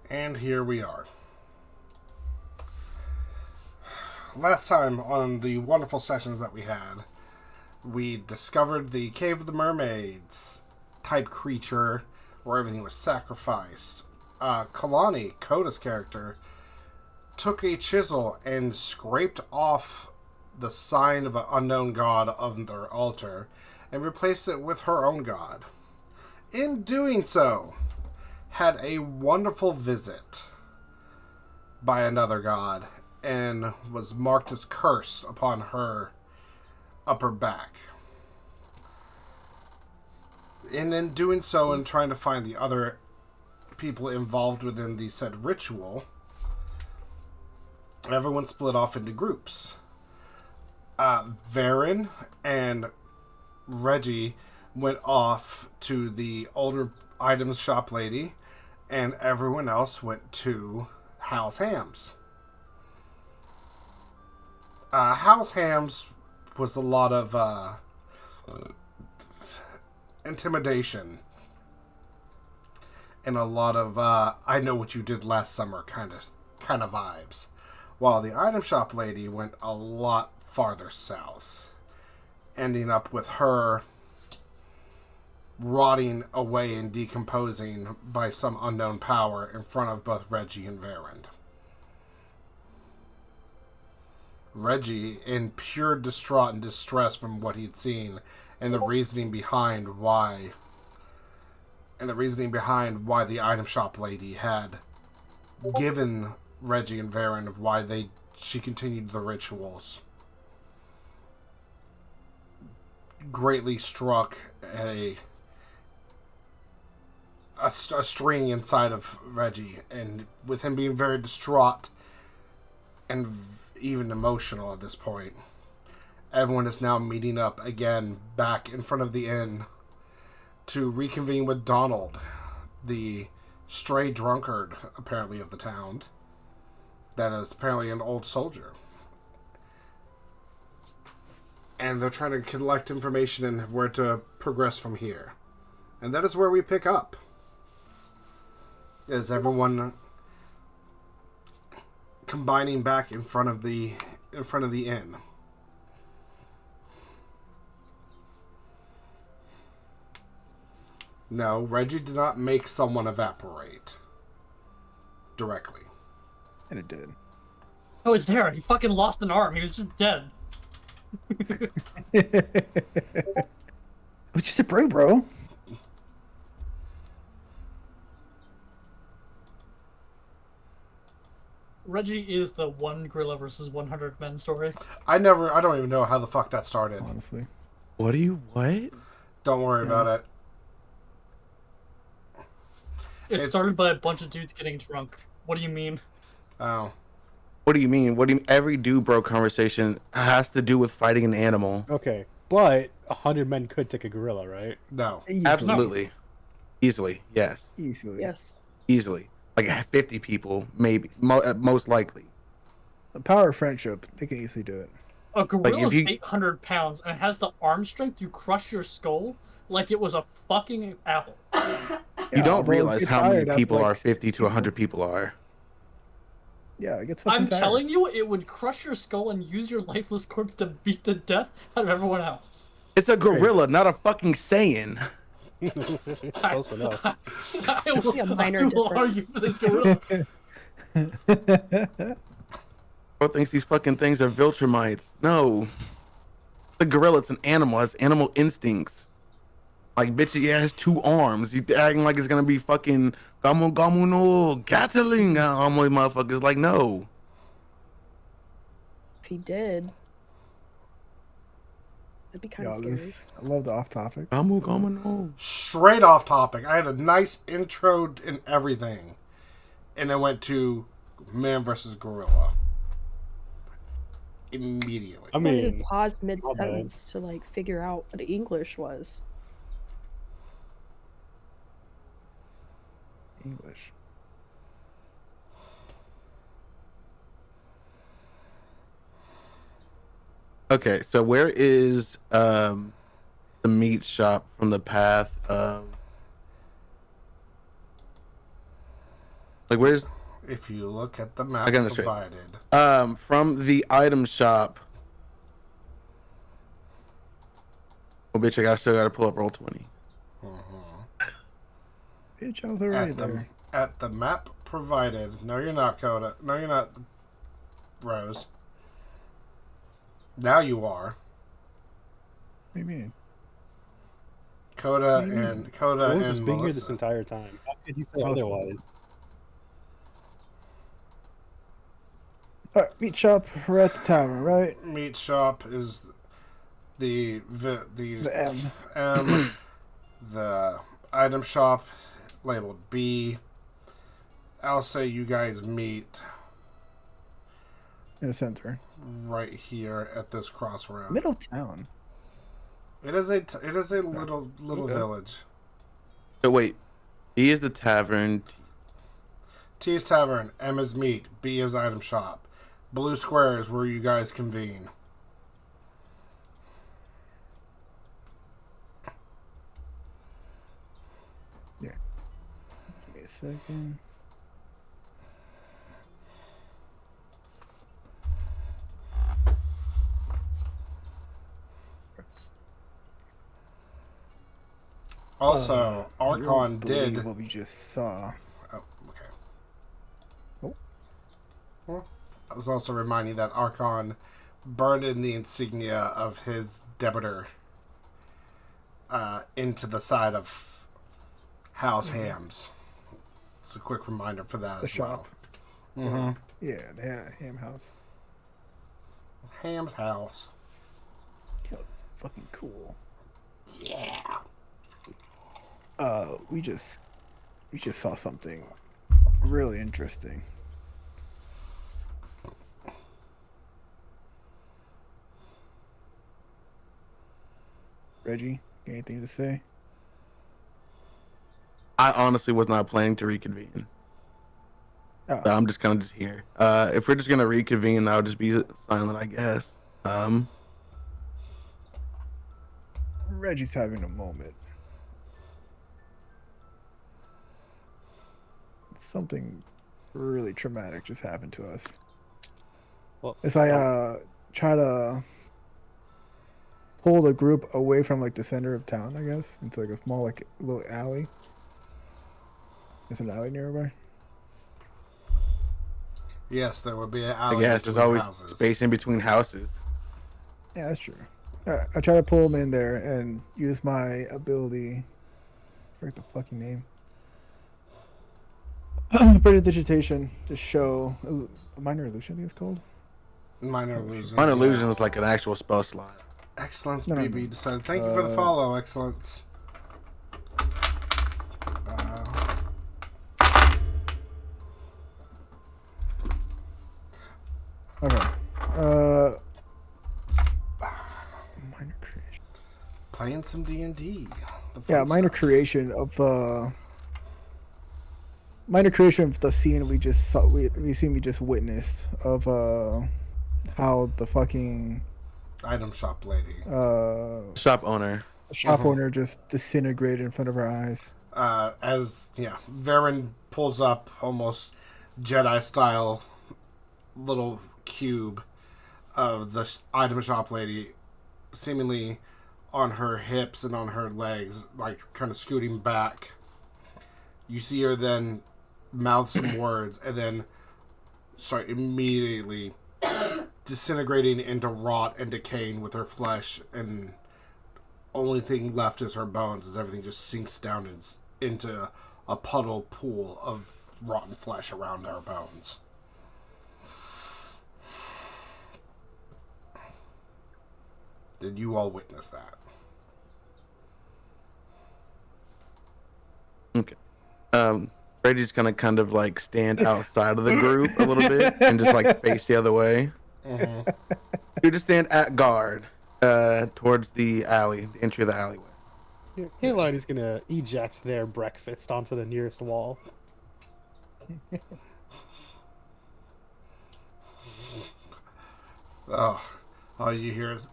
And here we are. Last time on the wonderful sessions that we had, we discovered the Cave of the Mermaids type creature where everything was sacrificed. Keilani, Koada's character, took a chisel and scraped off the sign of an unknown god on their altar and replaced it with her own god. In doing so, had a wonderful visit by another god and was marked as cursed upon her upper back. And in doing so and trying to find the other people involved within the said ritual, everyone split off into groups. Vaeryn and Reggie went off to the older items shop lady, and everyone else went to House Hams. House Hams was a lot of intimidation and a lot of I know what you did last summer kind of vibes, while the item shop lady went a lot farther south, ending up with her rotting away and decomposing by some unknown power in front of both Reggie and Vaeryn. Reggie, in pure distraught and distress from what he'd seen, and the reasoning behind why the item shop lady had given Reggie and Vaeryn of why she continued the rituals, greatly struck a string inside of Reggie, and with him being very distraught and even emotional at this point, everyone is now meeting up again back in front of the inn to reconvene with Donald, the stray drunkard apparently of the town, that is apparently an old soldier. And they're trying to collect information and where to progress from here. And that is where we pick up. Is everyone combining back in front of the inn. No, Reggie did not make someone evaporate directly. And it did. Oh, he's there. He fucking lost an arm. He was just dead. It was just a break, bro. Reggie is the one gorilla versus 100 men story. I don't even know how the fuck that started. Honestly. What? Don't worry about it. It started by a bunch of dudes getting drunk. What do you mean? Oh. What do you mean? Every dude bro conversation has to do with fighting an animal. Okay, but 100 men could take a gorilla, right? No. Easily. Absolutely. Easily. Yes. Easily. Yes. Easily. Like 50 people, maybe. Most likely. The power of friendship, they can easily do it. A gorilla is if you- 800 pounds and it has the arm strength to crush your skull like it was a fucking apple. You don't bro, realize get how tired many after, people like, are 50 to 100 people are. Yeah, it gets fucking I'm tired. telling you, it would crush your skull and use your lifeless corpse to beat the death out of everyone else. It's a gorilla, not a fucking Saiyan. Close enough. I will, See a minor I will difference. argue for this gorilla. Bro thinks these fucking things are Viltrumites. No. The gorilla, it's an animal. It has animal instincts. Like, bitch, it has 2 arms. You acting like it's gonna be fucking Gamu Gamu no Gatling armory motherfuckers. Like, no. If he did, that'd be kind of scary. I love the off topic. Gamu Gamu no. Straight off topic. I had a nice intro and everything. And it went to man versus gorilla. Immediately. I I wanted mean, to pause bad. mid-sentence to like figure out what English was. English. Okay, so where is the meat shop from the path of Like, where's If you look at the map I got this straight. provided, From the item shop? Oh, bitch! I still gotta pull up roll 20. Bitch, I was already there. at the map provided. No, you're not, Koada. No, you're not, Rose. Now you are. What do you mean? Koada Mm. and Koada Someone's and just been here this Melissa. entire time. How could you say Oh, otherwise? Alright, meat shop. We're at the tavern, right? Meat shop is the The M. the item shop labeled B. I'll say you guys meet In the center. right here at this crossroad. Middle town. It is a little Okay. village. So wait, E is the tavern. T is tavern, M is meat, B is item shop. Blue square is where you guys convene. Give me a second. Also, I don't Arkon believe did. what we just saw. Oh, okay. Oh. Well, I was also reminding that Arkon burned in the insignia of his debtor into the side of House Hams. It's a quick reminder for that The as shop. well. Mm-hmm. Yeah, the ham house. Ham's house. Yo, it's fucking cool. Yeah. We just saw something really interesting. Reggie, anything to say? I honestly was not planning to reconvene. Oh, So I'm just kind of just here. If we're just gonna reconvene, I'll just be silent, I guess. Reggie's having a moment. Something really traumatic just happened to us. Well, As I try to pull the group away from like the center of town, I guess, into like a small like little alley. There's an alley nearby. Yes, there would be an I alley guess there's between always houses. space in between houses. Yeah, that's true. I try to pull them in there and use my ability. I forget the fucking name. Prestidigitation to show a minor illusion, I think it's called. Minor illusion. Minor illusion is like an actual spell slot. Excellence, No, no, BB no. decided. Thank you for the follow, Excellence. Okay. Minor creation. Playing some D&D. Yeah, minor creation of minor creation of the scene we just saw. We just witnessed of how the fucking Item shop lady. Shop owner. shop owner just disintegrated in front of our eyes. Vaeryn pulls up almost Jedi style little cube of the item shop lady, seemingly on her hips and on her legs, like kind of scooting back. You see her then mouth some words and then start immediately disintegrating into rot and decaying with her flesh, and only thing left is her bones as everything just sinks down into a puddle pool of rotten flesh around our bones. Did you all witness that? Okay. Reggie's gonna kind of like stand outside of the group a little bit and just like face the other way. Mm-hmm. You just stand at guard towards the alley, the entry of the alleyway. Keilani's gonna eject their breakfast onto the nearest wall. Oh, all you hear is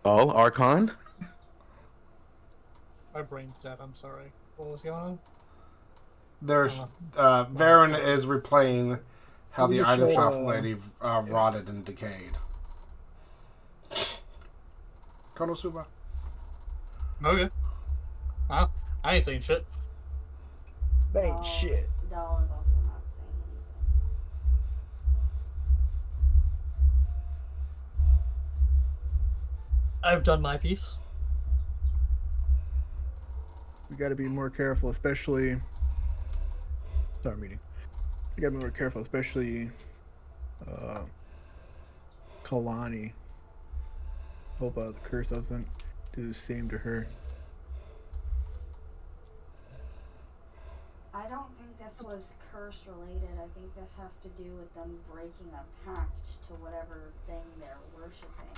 Oh, Arkon? My brain's dead. I'm sorry. What was going on? There's Vaeryn is replaying how the Let me item show, shop lady rotted and decayed. Konosuba. Okay. Wow. I ain't saying shit. Ain't shit. Doll is also not saying anything. I've done my piece. We got to be more careful, especially. Start meeting. We got to be more careful, especially. Keilani. Hope the curse doesn't do the same to her. I don't think this was curse related. I think this has to do with them breaking a pact to whatever thing they're worshipping.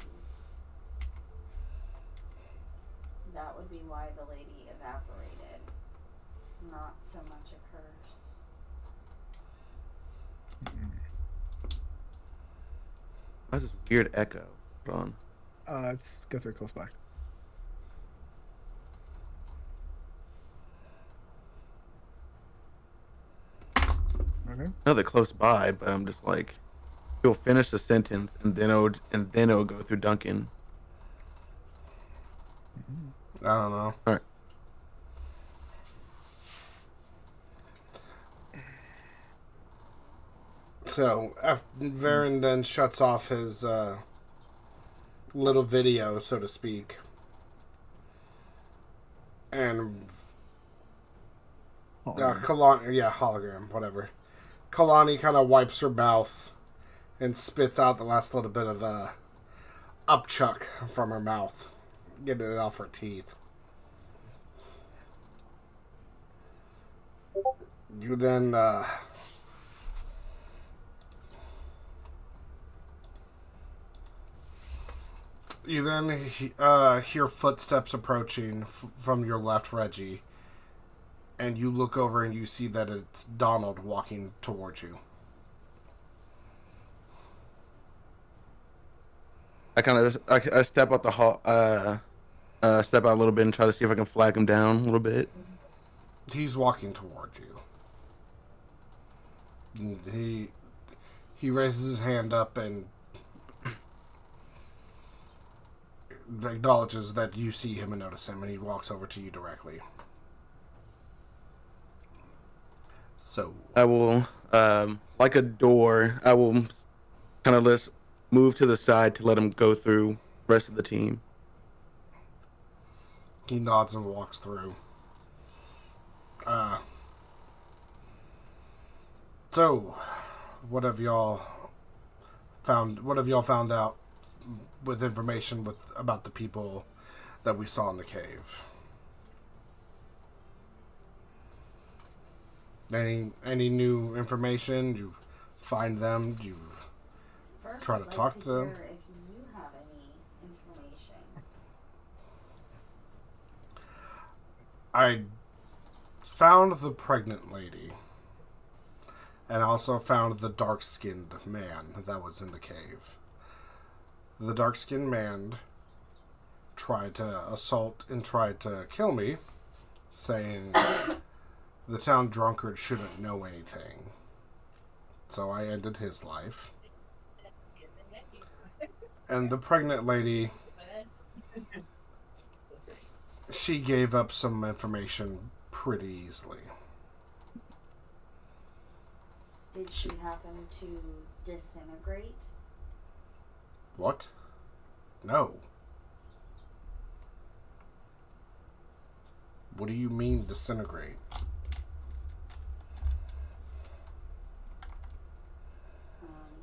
That would be why the lady evaporated. Not so much a curse. That's this weird echo. Hold on. It's because they're close by. Okay. I know they're close by, but I'm just like, he'll finish the sentence and then it'll go through Duncan. I don't know. All right. So, Vaeryn then shuts off his little video, so to speak. And Keilani, hologram, whatever. Keilani kind of wipes her mouth and spits out the last little bit of upchuck from her mouth, getting it off her teeth. You then hear footsteps approaching from your left, Reggie, and you look over and you see that it's Donald walking towards you. I step out the hall, step out a little bit and try to see if I can flag him down a little bit. He's walking towards you. And he raises his hand up and acknowledges that you see him and notice him, and he walks over to you directly. So I will, like a door, I will kind of just move to the side to let him go through the rest of the team. He nods and walks through. So, what have y'all found out with information about the people that we saw in the cave? Any new information? You find them? You First, try to I'd talk like to them? hear if you have any information. I found the pregnant lady, and also found the dark-skinned man that was in the cave. The dark-skinned man tried to assault and tried to kill me, saying the town drunkard shouldn't know anything. So I ended his life. And the pregnant lady, she gave up some information pretty easily. Did she happen to disintegrate? What? No. What do you mean disintegrate?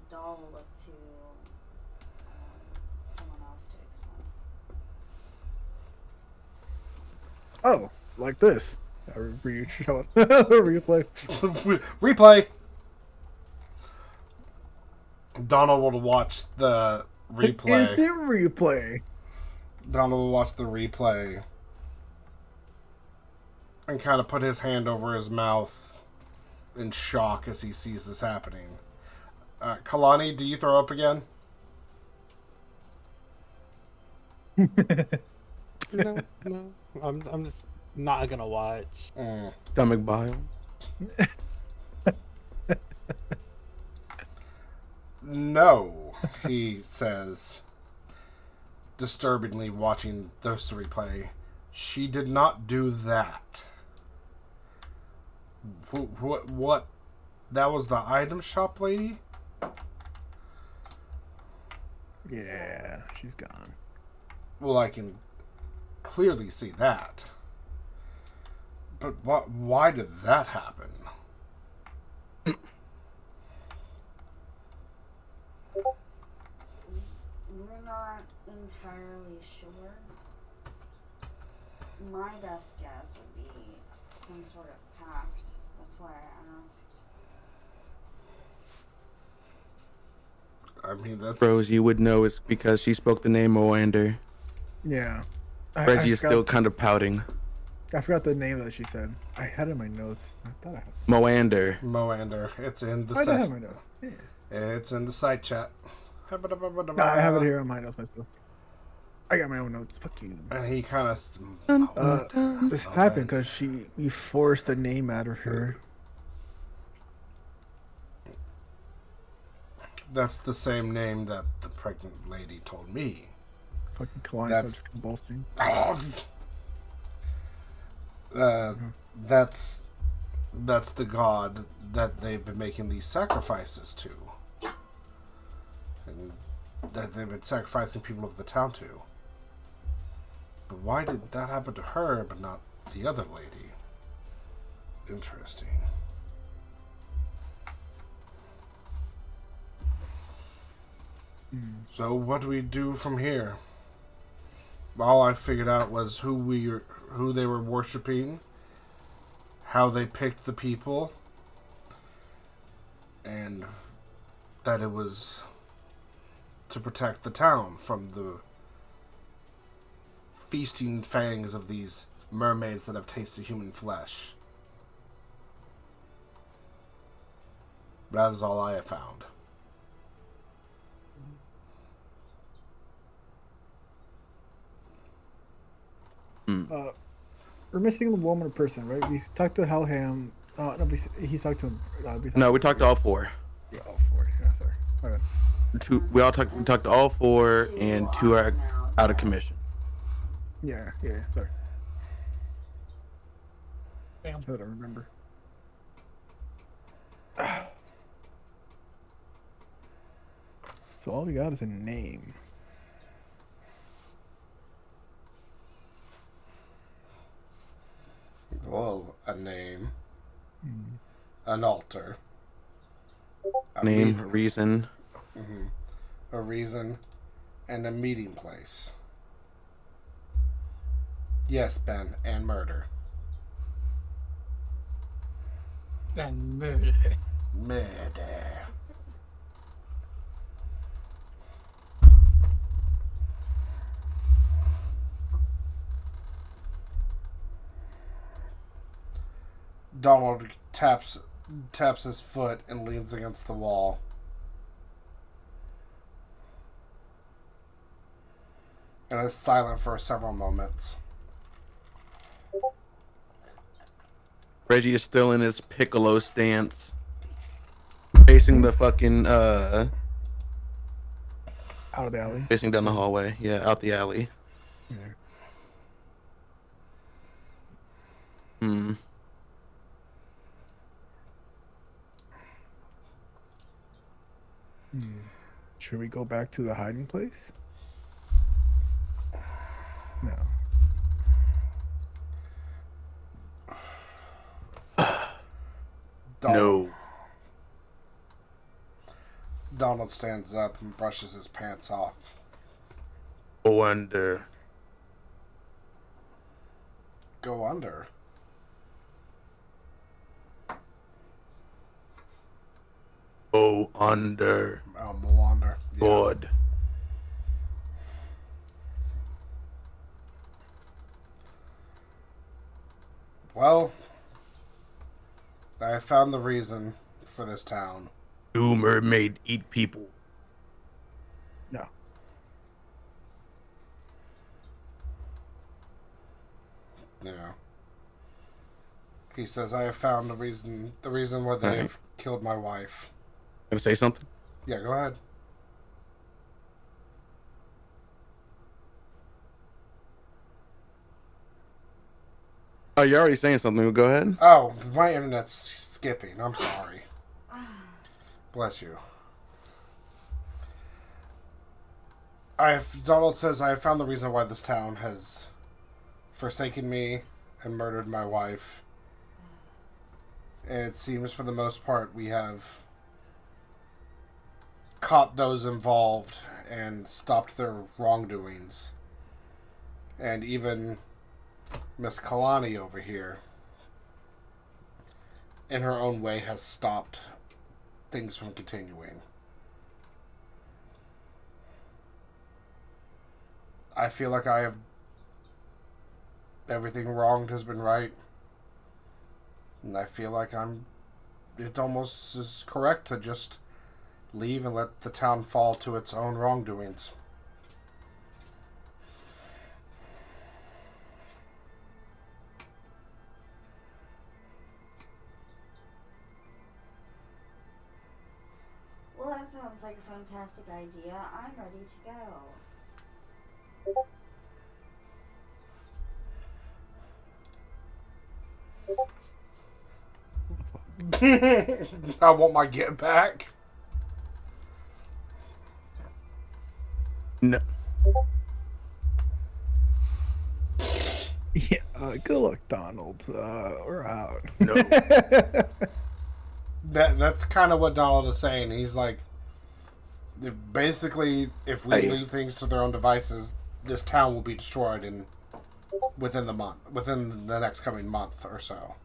Doll will look to someone else to explain. Oh, like this. Replay. Replay. Donald will watch the replay. Is it replay? Donald will watch the replay and kind of put his hand over his mouth in shock as he sees this happening. Keilani, do you throw up again? No. I'm just not gonna watch. Stomach bile. No, he says, disturbingly watching this replay. She did not do that. What? That was the item shop lady? Yeah, she's gone. Well, I can clearly see that. But why did that happen? We're not entirely sure. My best guess would be some sort of pact. That's why I asked. I mean, that's... Rose, you would know it's because she spoke the name Moander. Yeah. Reggie is still kind of pouting. I forgot the name that she said. I had it in my notes. I thought I had it. Moander. Moander. It's in the I don't have site. my notes. Yeah. It's in the site chat. No, I have it here on my notes myself. I got my own notes. Fuck you. And he kind of... This happened because we forced a name out of her. That's the same name that the pregnant lady told me. Fucking Keilani That's- starts convulsing. That's the god that they've been making these sacrifices to. And that they've been sacrificing people of the town to. But why did that happen to her but not the other lady? Interesting. So what do we do from here? All I figured out was who they were worshiping, how they picked the people, and that it was to protect the town from the feasting fangs of these mermaids that have tasted human flesh. That is all I have found. We're missing the woman or person, right? We talked to Hellham. No, he's talked to him. No, we talked to all four. Yeah, all four. Yeah, sorry. Okay. We talked to all four, and two are out of commission. Yeah, sorry. Damn. I don't remember. So all we got is a name. Well, a name, an altar, a Name, meeting- reason. a reason, and a meeting place. Yes, Ben, and murder. And murder. Murder. Donald taps his foot and leans against the wall. And is silent for several moments. Reggie is still in his piccolo stance, facing the fucking Out of the alley. facing down the hallway. Yeah, out the alley. Yeah. Hmm. Should we go back to the hiding place? No. No. Donald stands up and brushes his pants off. Go under. Go under. Go under. Moander. Yeah. Good. Well, I found the reason for this town. Do mermaid eat people? No. Yeah. He says, I have found the reason why they Alright. have killed my wife. Gonna say something? Yeah, go ahead. Oh, you're already saying something. Go ahead. Oh, my internet's skipping. I'm sorry. Bless you. Donald says, I have found the reason why this town has forsaken me and murdered my wife. And it seems for the most part we have caught those involved and stopped their wrongdoings. And even Miss Keilani over here, in her own way, has stopped things from continuing. I feel like I have everything wronged has been right. And I feel like it almost is correct to just leave and let the town fall to its own wrongdoings. Well, that sounds like a fantastic idea. I'm ready to go. I want my get back. No. Yeah, good luck, Donald. We're out. No. That's kind of what Donald is saying. He's like, basically, if we Hey. leave things to their own devices, this town will be destroyed within the next coming month or so.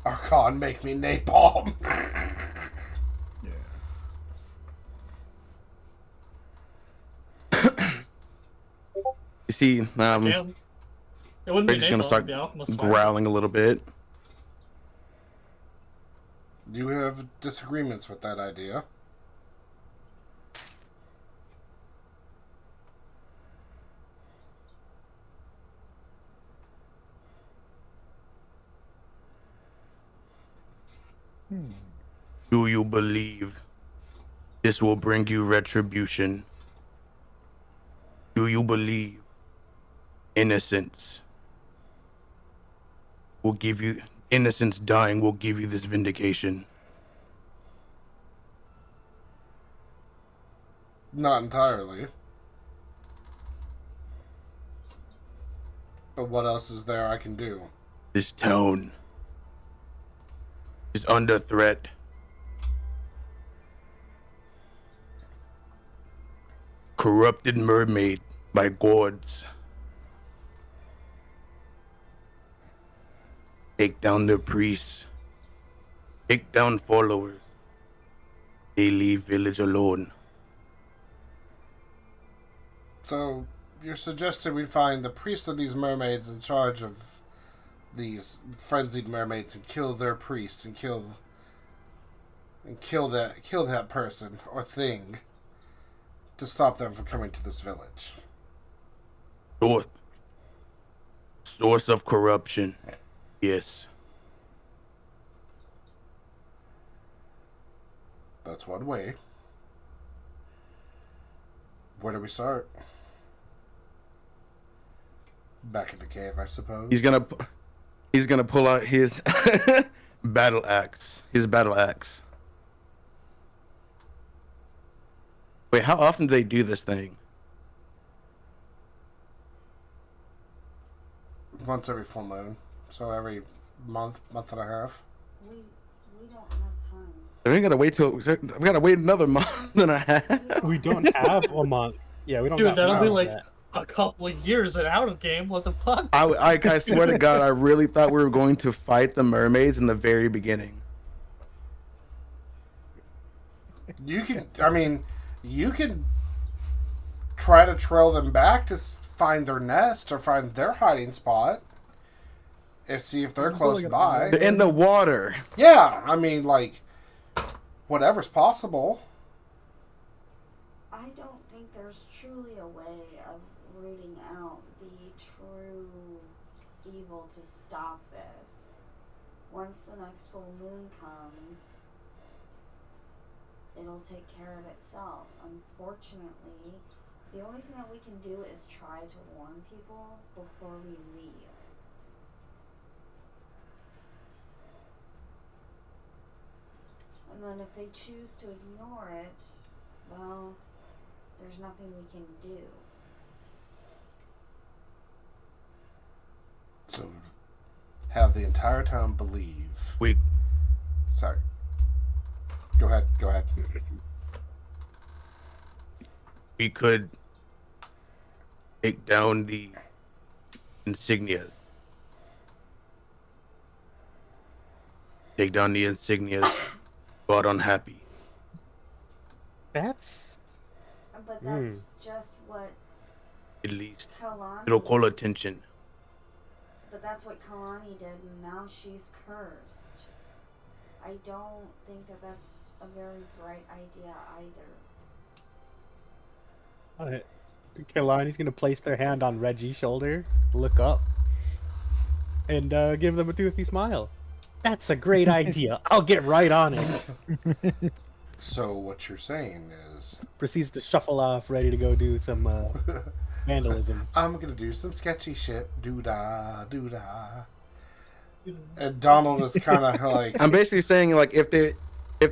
Arkon, make me napalm. You see, Damn. It wouldn't Reggie's be gonna napalm, start it'd be alchemist fire. growling a little bit. You have disagreements with that idea. Do you believe this will bring you retribution? Do you believe innocence dying will give you this vindication? Not entirely. But what else is there I can do? This town is under threat. Corrupted mermaid by gods. Take down their priests. Take down followers. They leave village alone. So, you're suggesting we find the priest of these mermaids in charge of these frenzied mermaids and kill their priest and kill that person or thing to stop them from coming to this village. Source of corruption. Yes. That's one way. Where do we start? Back in the cave, I suppose. He's gonna pull out his battle axe. Wait, how often do they do this thing? Once every full moon. So every month and a half. We don't have time. We gotta wait another month and a half. We don't have a month. Yeah, we don't. Dude, have that'll be time like yet. a couple of years and out of game. What the fuck? I swear to God, I really thought we were going to fight the mermaids in the very beginning. You can try to trail them back to find their nest or find their hiding spot. And see if they're close by. In the water. Yeah, I mean, like, whatever's possible. I don't think there's truly a way of rooting out the true evil to stop this. Once the next full moon comes, it'll take care of itself. Unfortunately, the only thing that we can do is try to warn people before we leave. And then if they choose to ignore it, well, there's nothing we can do. So, have the entire town believe. Sorry. Go ahead. We could take down the insignias. But unhappy. But that's just what At least Keilani it'll call attention. But that's what Keilani did, and now she's cursed. I don't think that that's a very bright idea either. Keilani's gonna place their hand on Reggie's shoulder, look up, and give them a toothy smile. That's a great idea. I'll get right on it. So what you're saying is... Proceeds to shuffle off, ready to go do some vandalism. I'm gonna do some sketchy shit. Doo-dah, doo-dah. And Donald is kind of like... I'm basically saying, like, if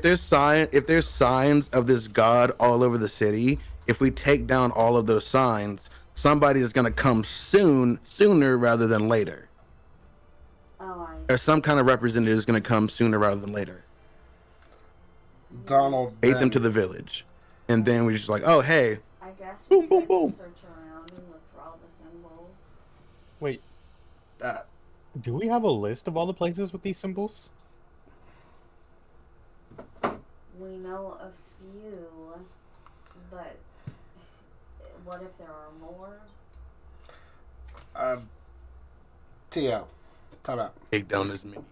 there's signs of this god all over the city, if we take down all of those signs, somebody is gonna come sooner rather than later. Oh, Or some kind of representative is gonna come sooner rather than later. Donald Bait them to the village, and then we just like, oh hey, I guess boom, we boom, could boom. search around and look for all the symbols. Wait, Uh, do we have a list of all the places with these symbols? We know a few, but what if there are more? T.O. Time out. take down as many.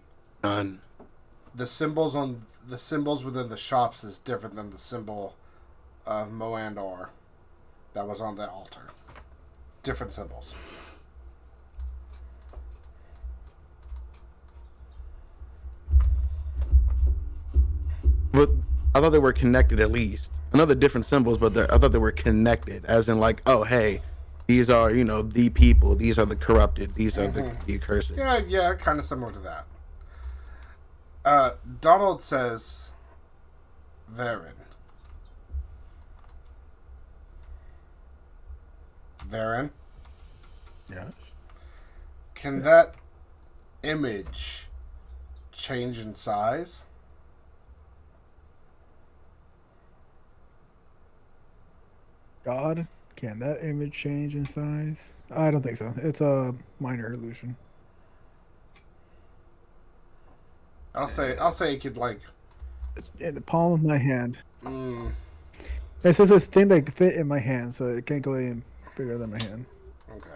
None. The symbols within the shops is different than the symbol of Moandor that was on the altar. Different symbols. But I thought they were connected at least. I know they're different symbols, but I thought they were connected, as in like, oh hey, these are the people, these are the corrupted, these are the accursed. Yeah, kind of similar to that. Donald says, Vaeryn. Vaeryn, Yeah. can that image change in size? God, can that image change in size? I don't think so. It's a minor illusion. I'll say it could like. In the palm of my hand. Mm, It says this thing that can fit in my hand, so it can't go any bigger than my hand. okay.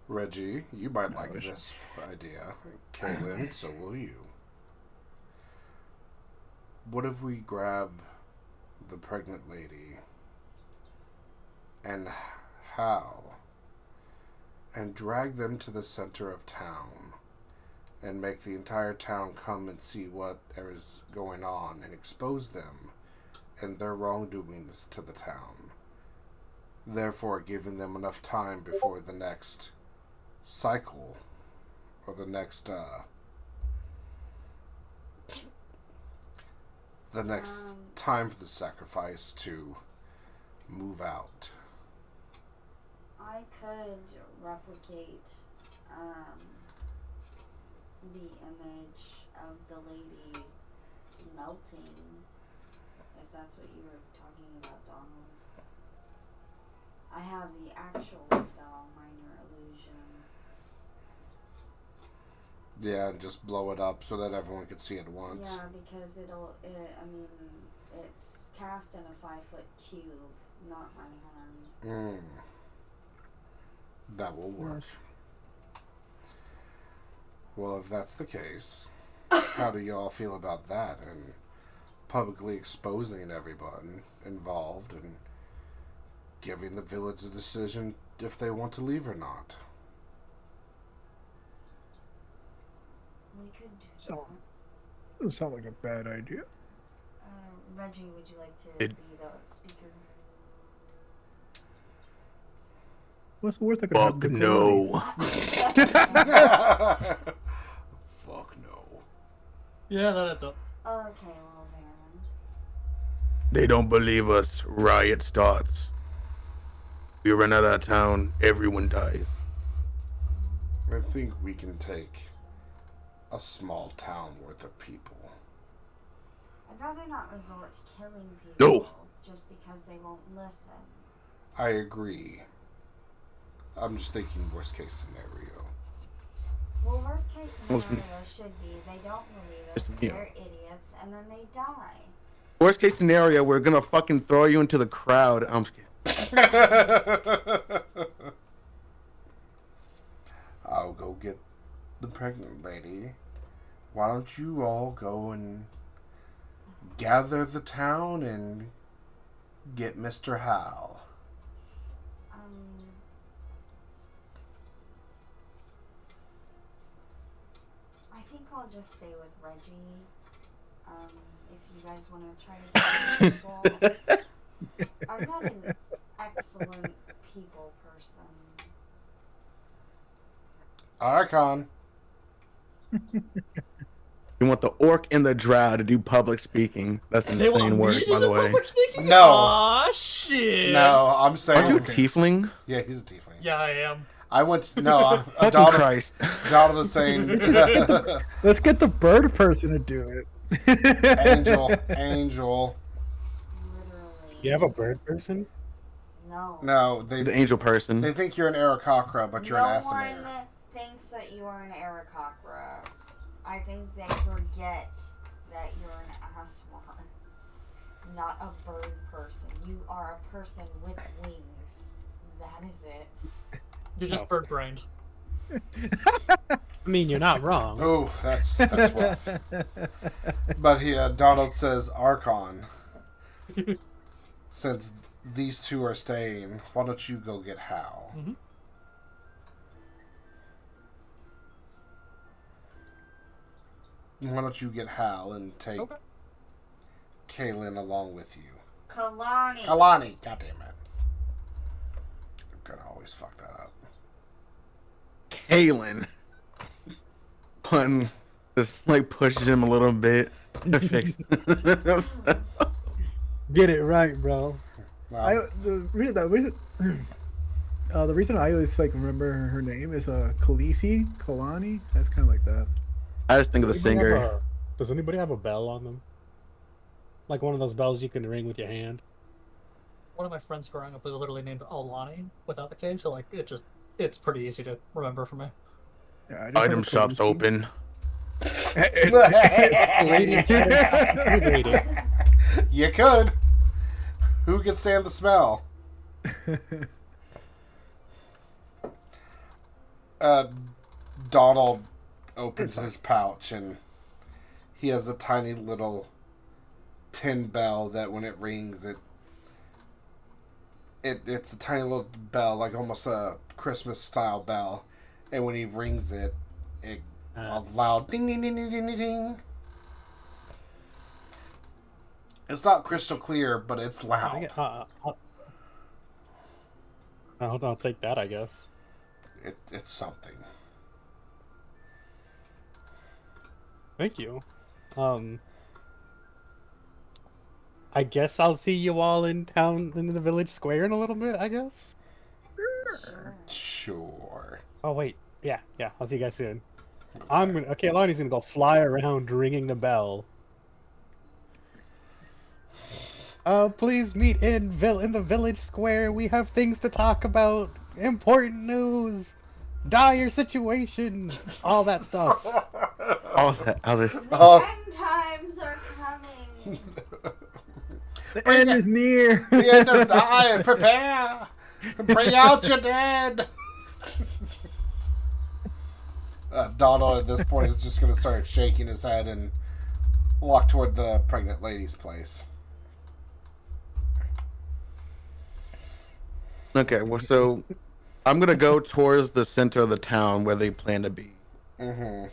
Reggie, you might like this idea. Kaylin, so will you. What if we grab the pregnant lady and Hal and drag them to the center of town and make the entire town come and see what is going on and expose them and their wrongdoings to the town, therefore giving them enough time before the next cycle or the next time for the sacrifice to move out. I could replicate the image of the lady melting, if that's what you were talking about, Donald. I have the actual spell, Minor Illusion. Yeah, and just blow it up so that everyone could see it once. Yeah, because it's cast in a 5-foot cube, not my hand. That will work. Well, if that's the case, how do y'all feel about that and publicly exposing everyone involved and giving the village a decision if they want to leave or not. We could do that. So- Doesn't sound like a bad idea. Reggie, would you like to be the speaker? What's the worst that could happen? Fuck to no. Fuck no. Yeah, that adds up. Okay, well, Vaeryn. They don't believe us. Riot starts. We run out of town. Everyone dies. I think we can take a small town worth of people. I'd rather not resort to killing people No. just because they won't listen. I agree. I'm just thinking worst case scenario. Well, worst case Well, scenario should be they don't believe us, It's me. they're idiots, and then they die. Worst case scenario, we're gonna fucking throw you into the crowd. I'm just kidding. I'll go get the pregnant lady. Why don't you all go and gather the town and get Mr. Hal? I think I'll just stay with Reggie. If you guys want to try to kill people. I'm not an excellent people person. Arkon. You want the orc and the drow to do public speaking. That's They want insane me work, to do by the way. public speaking? No. Aw, shit. No, I'm saying. Aren't you a tiefling? Yeah, he's a tiefling. Yeah, I am. I went. No, Fucking Donald. Christ. Donald is saying. Let's get the bird person to do it. Angel. Literally. You have a bird person? No. No, The they angel person. think you're an Aarakocra, but you're no an one Aasimar. thinks that you are an Aarakocra. I think they forget that you're an Asmar, not a bird person. You are a person with wings. That is it. You're just Oh. bird brained. I mean, you're not wrong. Oh, that's rough. But Donald says, Arkon, since these two are staying, why don't you go get Hal? Mhm. Why don't you get Hal and take Okay. Kaylin along with you? Keilani. Keilani, goddammit. I'm gonna always fuck that up. Kalen. Pun just like pushes him a little bit to fix. Get it right, bro. Wow. The reason I always like remember her name is Keilani. That's kind of like that. I just think of the Does anybody singer. have does anybody have a bell on them? Like one of those bells you can ring with your hand? One of my friends growing up was literally named Alani without the K, so like it's pretty easy to remember for me. Yeah, I just Item know shops Keilani. open. Rated. You could. Who can stand the smell? Donald opens his pouch and he has a tiny little tin bell that when it rings, it's a tiny little bell, like almost a Christmas style bell, and when he rings it, a loud ding ding ding ding ding ding ding. It's not crystal clear, but it's loud. I'll take that, I guess. It's something. Thank you. I guess I'll see you all in town, in the village square in a little bit, I guess? Sure. Oh, wait. Yeah, I'll see you guys soon. Keilani's gonna go fly around ringing the bell. Please meet in the village square. We have things to talk about. Important news. Dire situation. All that stuff. All that other stuff. Oh. End times are coming. The end is near. The end is nigh. Prepare. Bring out your dead. Donald at this point is just going to start shaking his head and walk toward the pregnant lady's place. Okay, well, so I'm gonna go towards the center of the town where they plan to be. Mm-hmm.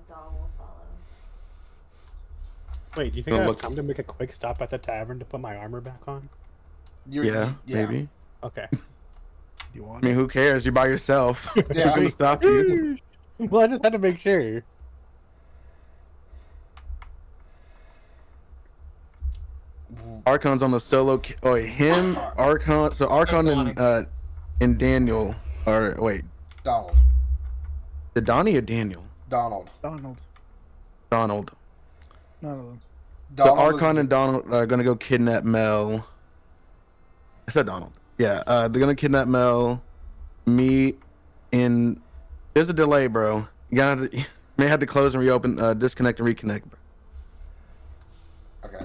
Doll will follow. Wait, do you think I Gonna have look- time to make a quick stop at the tavern to put my armor back on? Yeah, maybe. Okay. You I want mean, it? who cares? You're by yourself. Yeah, Who's gonna Sweet. stop you? Well, I just had to make sure. Arkon's on the solo. Oh, wait, him, Arkon. So Arkon and Daniel are wait, Donald. the Donnie or Daniel? Donald. Donald. Donald. None of them. So Donald Arkon and Donald are gonna go kidnap Mel. I said Donald. Yeah, they're gonna kidnap Mel. Me in. There's a delay, bro. You may have to close and reopen, disconnect and reconnect. Bro. Okay.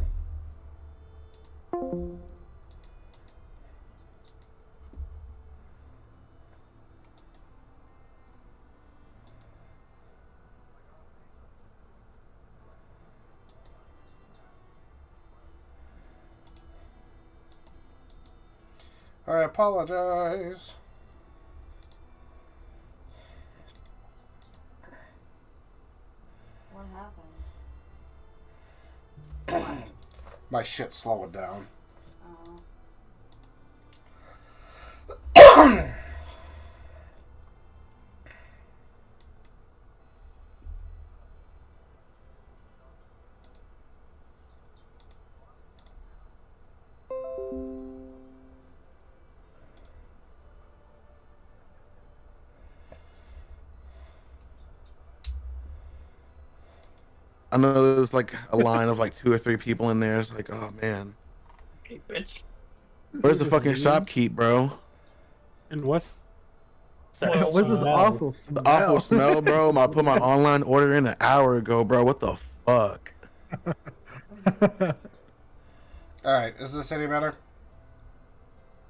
I apologize. What happened? My shit's slowing down. Oh. I know there's like a line of like 2 or 3 people in there. It's like, oh man, Hey, bitch. where's the fucking shopkeep, bro? And what's What's What's this smell? awful The smell? awful smell, bro. I put my online order in an hour ago, bro. What the fuck? Alright, is this any better?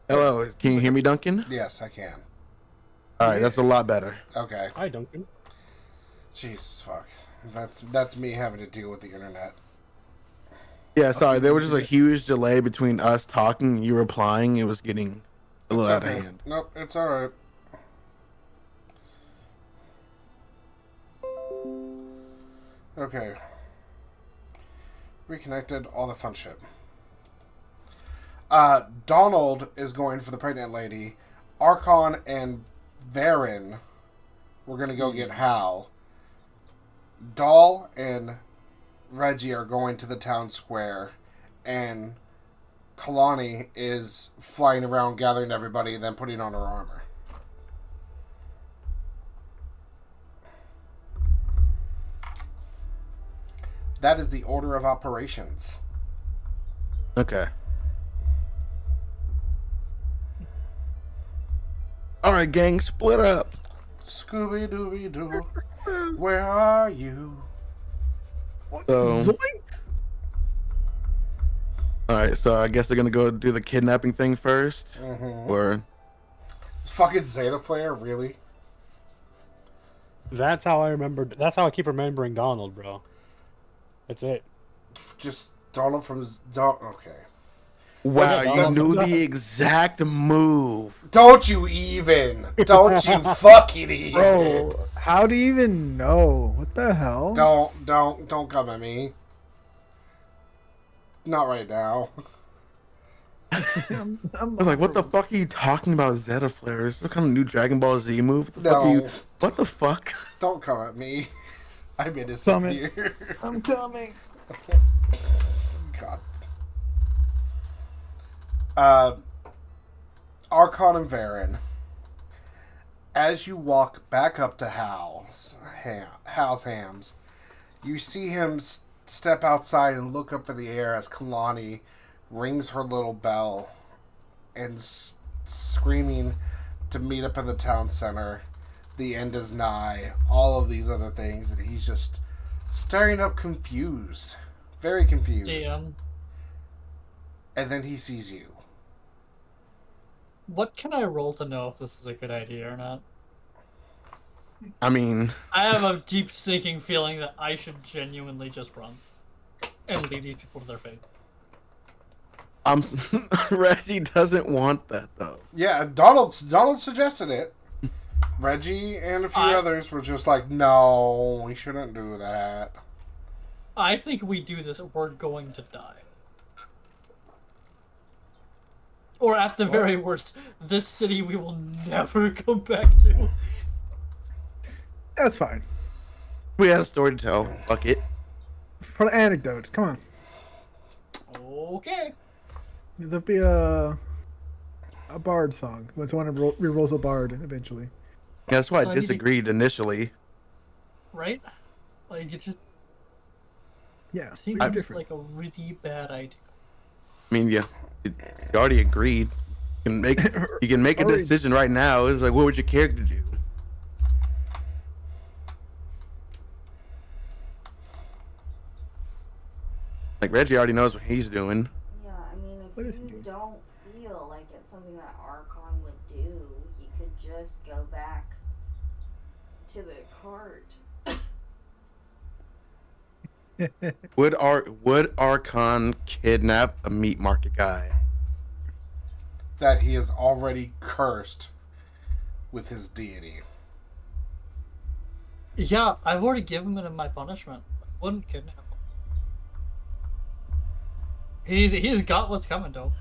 Hello, can you hear me, Duncan? Yes, I can. All right, that's a lot better. Okay. Hi, Duncan. Jesus fuck. That's me having to deal with the internet. Yeah, sorry, there was just a huge delay between us talking and you replying. It was getting a little out of okay. hand. Nope, it's alright. Okay. Reconnected, all the fun shit. Donald is going for the pregnant lady. Arkon and Vaeryn we're gonna go get Hal. Doll and Reggie are going to the town square, and Keilani is flying around gathering everybody and then putting on her armor. That is the order of operations. Okay. All right, gang, split up. Scooby Dooby Doo, where are you? So, Zoinks! all right, so I guess they're gonna go do the kidnapping thing first, or Fucking Zeta Flare, really? That's how I remember. That's how I keep remembering Donald, bro. That's it. Just Donald from okay. wow, Okay, you Donald- knew the exact move. Don't you even? Don't you fucking even? Bro, how do you even know? What the hell? Don't come at me. Not right now. I'm I was like, what the fuck are you talking about, Zeta Flare? Is this some kind of new Dragon Ball Z move? What the fuck are you? No. What the fuck? Don't come at me. I'm innocent Summon. here. I'm coming. God. Arkon and Vaeryn. As you walk back up to Hal's hams, you see him step outside and look up in the air as Keilani rings her little bell and screaming to meet up in the town center. The end is nigh. All of these other things, and he's just staring up, confused, very confused. DM, And then he sees you. what can I roll to know if this is a good idea or not? I mean, I have a deep sinking feeling that I should genuinely just run and leave these people to their fate. Reggie doesn't want that though. Yeah, Donald suggested it. Reggie and a few others were just like, no, we shouldn't do that. I think we do this, we're going to die. Or at the very worst, this city we will never come back to. That's fine. We had a story to tell. Fuck it. For the anecdote, come on. Okay. There'll be a bard song when someone re-rolls a bard eventually. Yeah, that's why So I I need to- disagreed initially. Right? Like, it just Yeah, seems pretty different. like a really bad idea. I mean, yeah, you already agreed. You can make a Already. decision right now. It's like, what would your character do? Like Reggie already knows what he's doing. Yeah, I mean, What is if he you doing? don't feel like it's something that Arkon would do, he could just go back to the cart. Would Arkon kidnap a meat market guy? That he is already cursed with his deity. Yeah, I've already given him my punishment. I wouldn't kidnap him. He's got what's coming to him.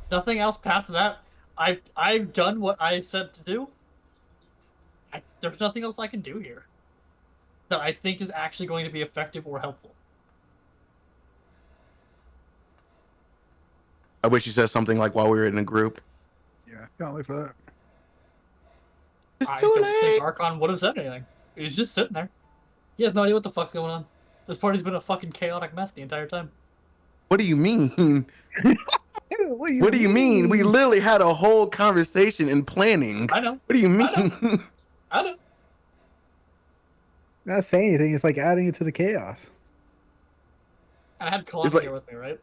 Nothing else past that. I've done what I said to do. There's nothing else I can do here that I think is actually going to be effective or helpful. I wish you said something like while we were in a group. Yeah, can't wait for that. It's I too don't late. think Arkon would have said anything. He's just sitting there. He has no idea what the fuck's going on. This party's been a fucking chaotic mess the entire time. What do you mean? What What do you mean? We literally had a whole conversation and planning. I know. What do you mean? I know. Not saying anything. It's like adding it to the chaos. And I had Keilani like- here with me, right?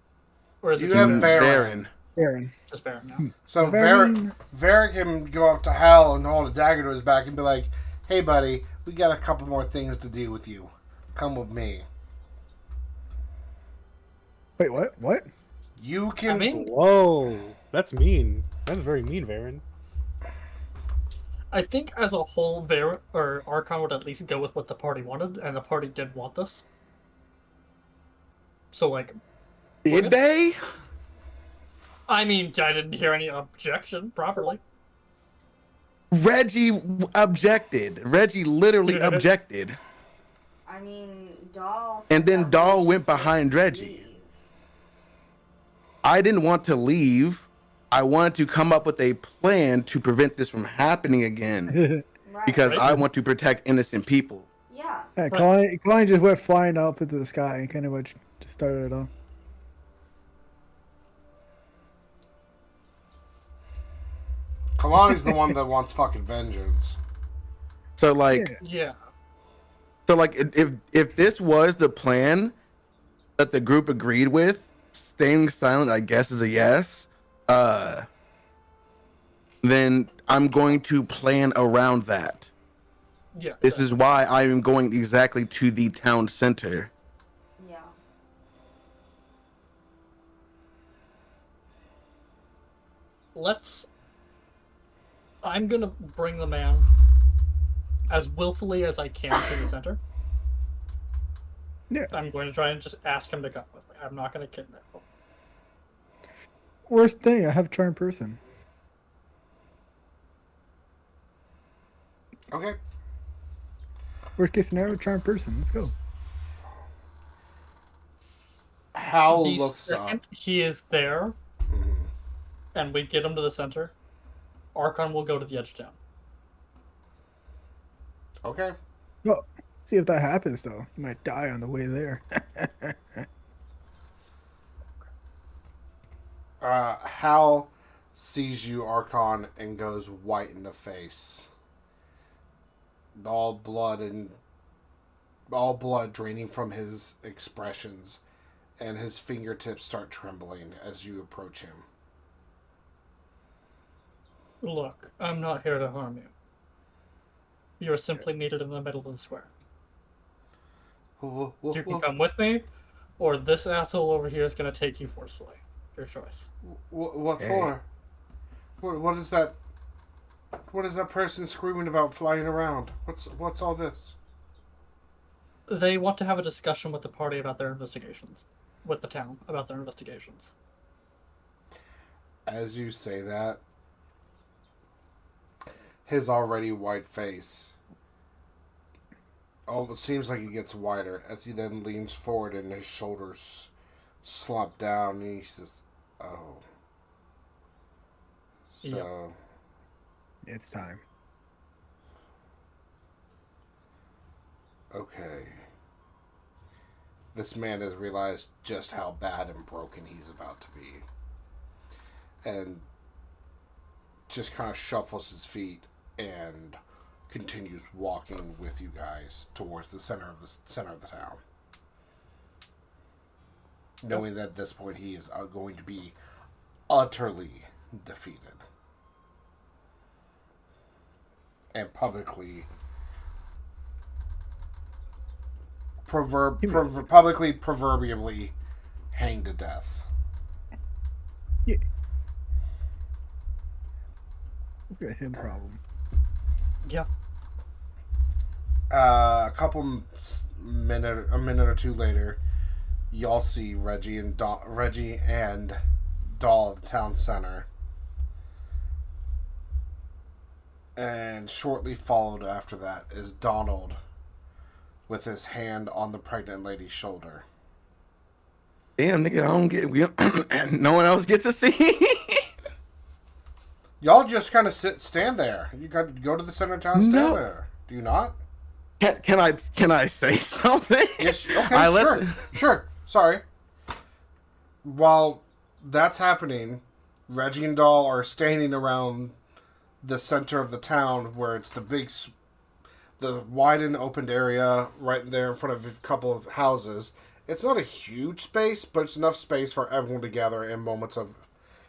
Or is it You just have Vaeryn? Vaeryn. Aaron. Just Vaeryn now. So Vaeryn- Vaeryn can go up to Hal and hold a dagger to his back and be like, hey buddy, we got a couple more things to do with you. Come with me. Wait, what? What? You can... I mean, Whoa, that's mean. That's very mean, Vaeryn. I think as a whole, Arkon would at least go with what the party wanted, and the party did want this. So, like, Did they? I mean, I didn't hear any objection properly. Reggie objected. Reggie literally objected. I mean, Doll. And said then that we Doll should went just behind Reggie. leave. I didn't want to leave. I wanted to come up with a plan to prevent this from happening again Right. because Right. I want to protect innocent people. Yeah. Yeah, Keilani just went flying up into the sky and kind of just started it off. Keilani's the one that wants fucking vengeance. So like, Yeah. so like, if this was the plan that the group agreed with, staying silent, I guess, is a yes. Then I'm going to plan around that. Yeah. This is why I am going exactly to the town center. Yeah. I'm gonna bring the man as willfully as I can to the center. Yeah. I'm going to try and just ask him to come with me. I'm not going to kidnap him. Worst thing, I have a charm person. Okay. Worst case scenario, charm person. Let's go. Hal The looks second up. he is there, Mhm. and we get him to the center, Arkon will go to the edge of town. Okay. Well, see if that happens though. You might die on the way there. Hal sees you, Arkon, and goes white in the face. All blood draining from his expressions, and his fingertips start trembling as you approach him. Look, I'm not here to harm you. You're simply needed in the middle of the square. You can come with me, or this asshole over here is going to take you forcefully. Your choice. What Hey. for? What is that? What is that person screaming about flying around? What's all this? They want to have a discussion with the party about their investigations. With the town about their investigations. As you say that, his already white face it seems like it gets wider as he then leans forward and his shoulders slump down and he says, "Oh. So, It's time. okay. This man has realized just how bad and broken he's about to be. And just kind of shuffles his feet and continues walking with you guys towards the center of the town. Knowing that at this point he is going to be utterly defeated. And publicly proverbially hanged to death. Yeah. Let's get him problem. Yeah. A minute or two later, y'all see Reggie and Doll at the town center, and shortly followed after that is Donald with his hand on the pregnant lady's shoulder. Damn, nigga, I don't get. No one else gets to see. Y'all just kind of stand there. You got to go to the center of town and stand No. there. Do you not? Can I say something? Yes. Okay. Sure. Sorry. While that's happening, Reggie and Doll are standing around the center of the town, where it's the wide and opened area right there in front of a couple of houses. It's not a huge space, but it's enough space for everyone to gather in moments of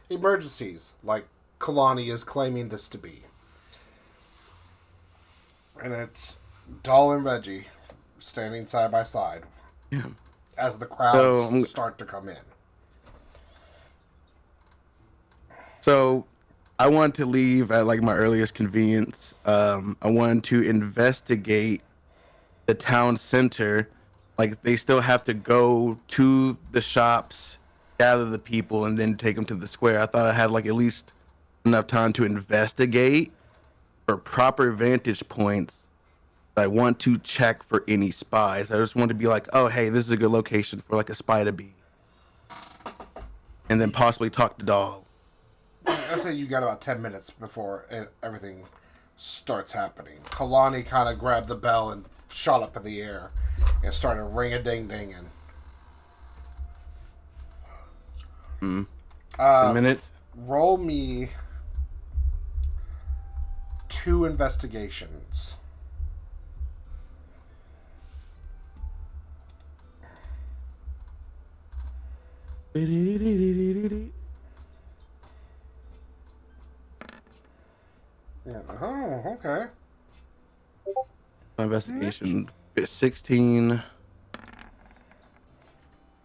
emergencies, like Keilani is claiming this to be. And it's Doll and Reggie standing side by side as the crowds start to come in. So, I want to leave at like my earliest convenience. I wanted to investigate the town center. Like they still have to go to the shops, gather the people, and then take them to the square. I thought I had like at least enough time to investigate for proper vantage points. I want to check for any spies. I just want to be like, oh, hey, this is a good location for like a spy to be. And then possibly talk to Doll. I say you got about 10 minutes before everything starts happening. Keilani kind of grabbed the bell and shot up in the air and started ring-a-ding-dinging. A minute. Roll me 2 investigations. Yeah. Oh, okay. My investigation 16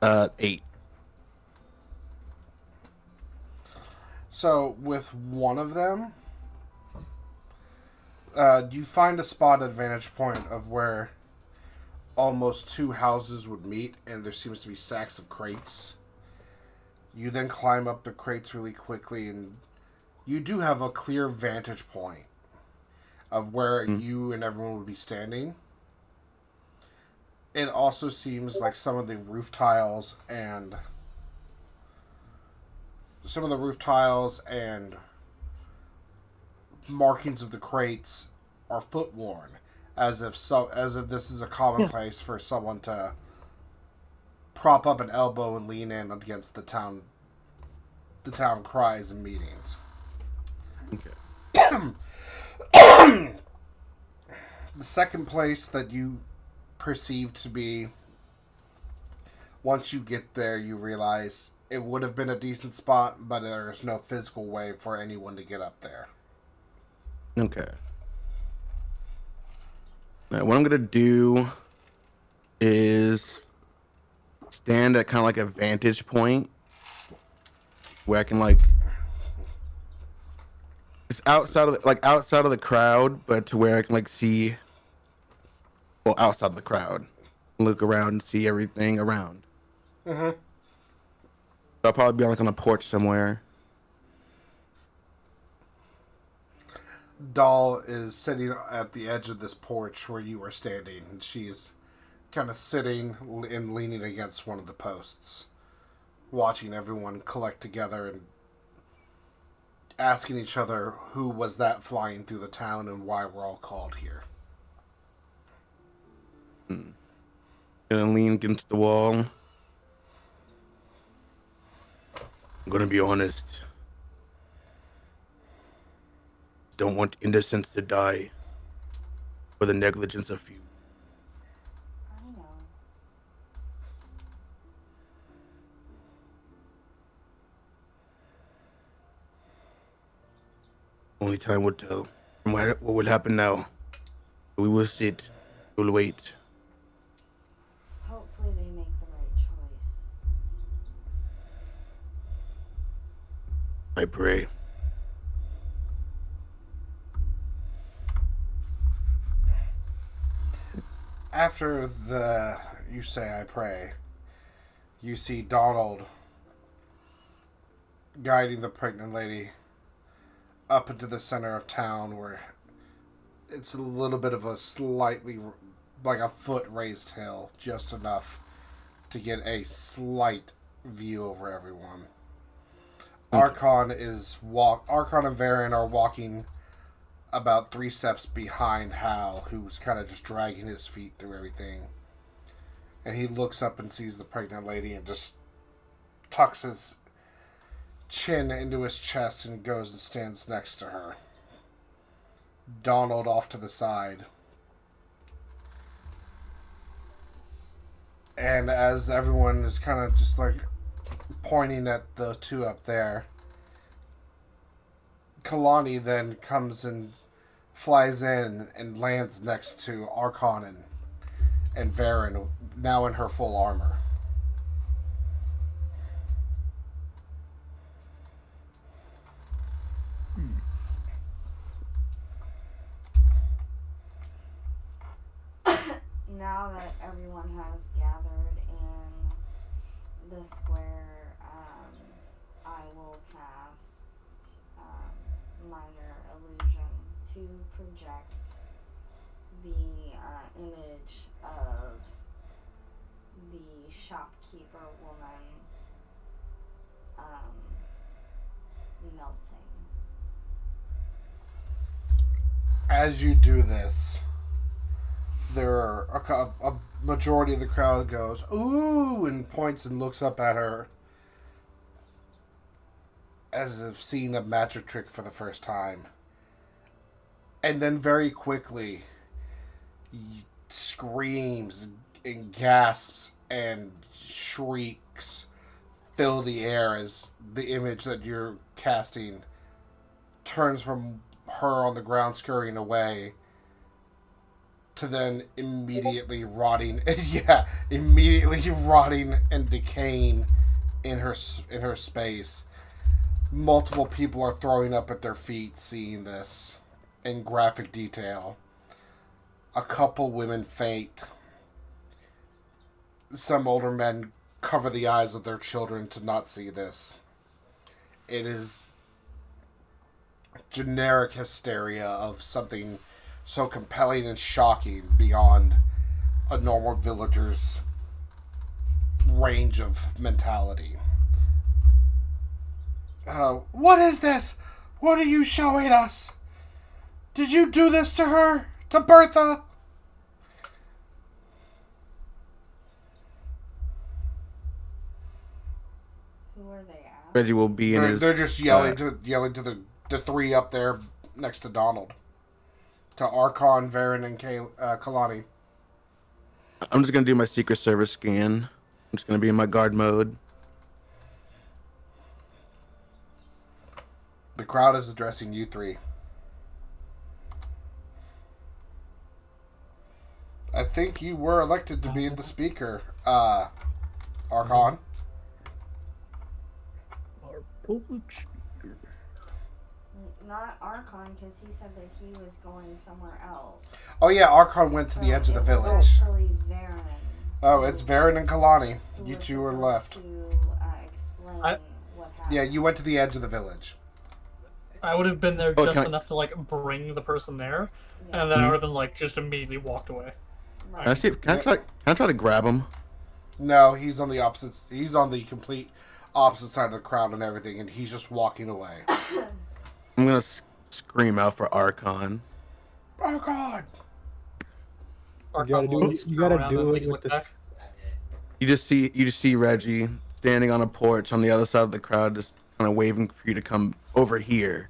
8. So with one of them, you find a spot at vantage point of where almost 2 houses would meet, and there seems to be stacks of crates. You then climb up the crates really quickly, and you do have a clear vantage point of where you and everyone would be standing. It also seems like some of the roof tiles and markings of the crates are foot worn, as if this is a common place for someone to prop up an elbow and lean in against the town cries and meetings. Okay. The second place that you perceive to be, once you get there, you realize it would have been a decent spot, but there's no physical way for anyone to get up there. Okay. Now, what I'm gonna do is stand at kind of like a vantage point where I can like it's outside of the crowd, but to where I can like see outside of the crowd, look around and see everything around. Mm-hmm. So I'll probably be like on a porch somewhere. Doll is sitting at the edge of this porch where you are standing, and she's kind of sitting and leaning against one of the posts, watching everyone collect together and asking each other who was that flying through the town and why we're all called here. Gonna lean against the wall. I'm gonna be honest. Don't want innocents to die for the negligence of few. I know. Only time will tell. And what will happen now? We will sit. We'll wait. Hopefully they make the right choice. I pray. After you say I pray, you see Donald guiding the pregnant lady up into the center of town where it's a little bit of a slightly, like a foot raised hill, just enough to get a slight view over everyone. Arkon and Vaeryn are walking about 3 steps behind Hal, who's kind of just dragging his feet through everything. And he looks up and sees the pregnant lady and just tucks his chin into his chest and goes and stands next to her. Donald off to the side. And as everyone is kind of just like pointing at the two up there, Keilani then comes and flies in and lands next to Arkon and Vaeryn, now in her full armor. Now that everyone has gathered in the square, I will cast Minor Illusion to project the image of the shopkeeper woman melting. As you do this, there are a majority of the crowd goes, ooh, and points and looks up at her as if seeing a magic trick for the first time. And then very quickly, screams and gasps and shrieks fill the air as the image that you're casting turns from her on the ground scurrying away to then immediately rotting, immediately rotting and decaying in her space. Multiple people are throwing up at their feet seeing this in graphic detail. A couple women faint. Some older men cover the eyes of their children to not see this. It is generic hysteria of something so compelling and shocking beyond a normal villager's range of mentality. What is this? What are you showing us? Did you do this to her? To Bertha? Who are they at? Reggie will be in his... They're just yelling to the three up there next to Donald. To Arkon, Vaeryn, and Keilani. I'm just gonna do my Secret Service scan. I'm just gonna be in my guard mode. The crowd is addressing you three. I think you were elected to be the speaker. Arkon. Our public speaker. Not Arkon, because he said that he was going somewhere else. Oh yeah, Arkon went to the edge of the it village. was actually Vaeryn. Oh, it's Vaeryn and Keilani. who You was two are supposed left. To, explain I- what happened. Yeah, you went to the edge of the village. I would have been there Oh, just can I- enough to like bring the person there, Yeah. and then I would have been like just immediately walked away. Right. Can I see? Can I try to grab him? No, he's on the opposite. He's on the complete opposite side of the crowd and everything, and he's just walking away. I'm gonna scream out for Arkon. Arkon! You gotta do it with the. this. You just see Reggie standing on a porch on the other side of the crowd, just kind of waving for you to come over here.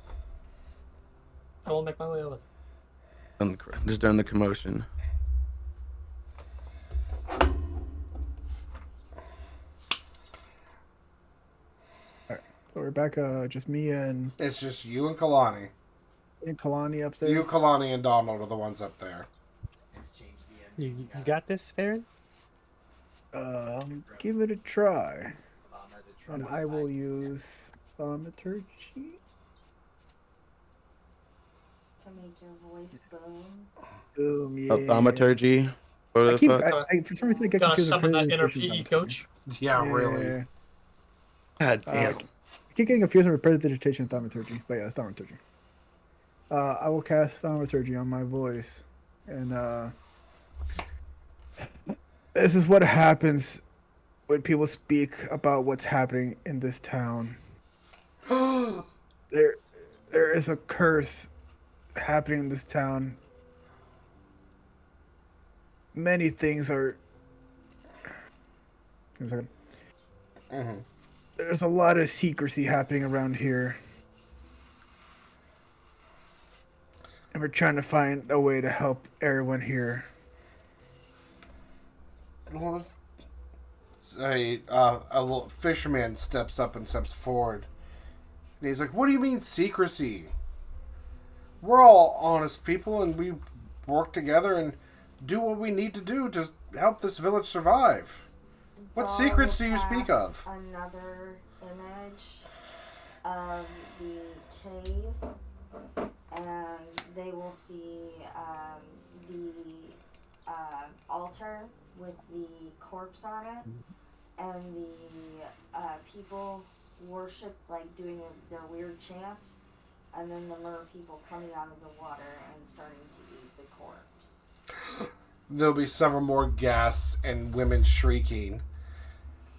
I will make my way over. Just during the commotion. So we're back. Just me and It's just you and Keilani. Keilani upstairs. You, Keilani, and Donald are the ones up there. You got this, Vaeryn? Give it a try. And I will use thaumaturgy. To make your voice boom. Boom, yeah. Thaumaturgy. What I the keep, fuck? for some reason I get Gotta confused with summon that inner prestidigitation PE thaumaturgy. coach. Yeah, really. God damn. I keep getting confused with prestidigitation and thaumaturgy. But yeah, it's thaumaturgy. I will cast thaumaturgy on my voice. And this is what happens when people speak about what's happening in this town. There is a curse happening in this town. Many things are. Give me a second. Mhm. There's a lot of secrecy happening around here. And we're trying to find a way to help everyone here. Well, a little fisherman steps up and steps forward. And he's like, "What do you mean secrecy? We're all honest people, and we work together and do what we need to do to help this village survive. What Dawn secrets do will you speak cast of?" Another image of the cave, and they will see the altar with the corpse on it, and the people worship, like doing their weird chant, and then the mer people coming out of the water and starting to eat the corpse. There'll be several more gasps and women shrieking.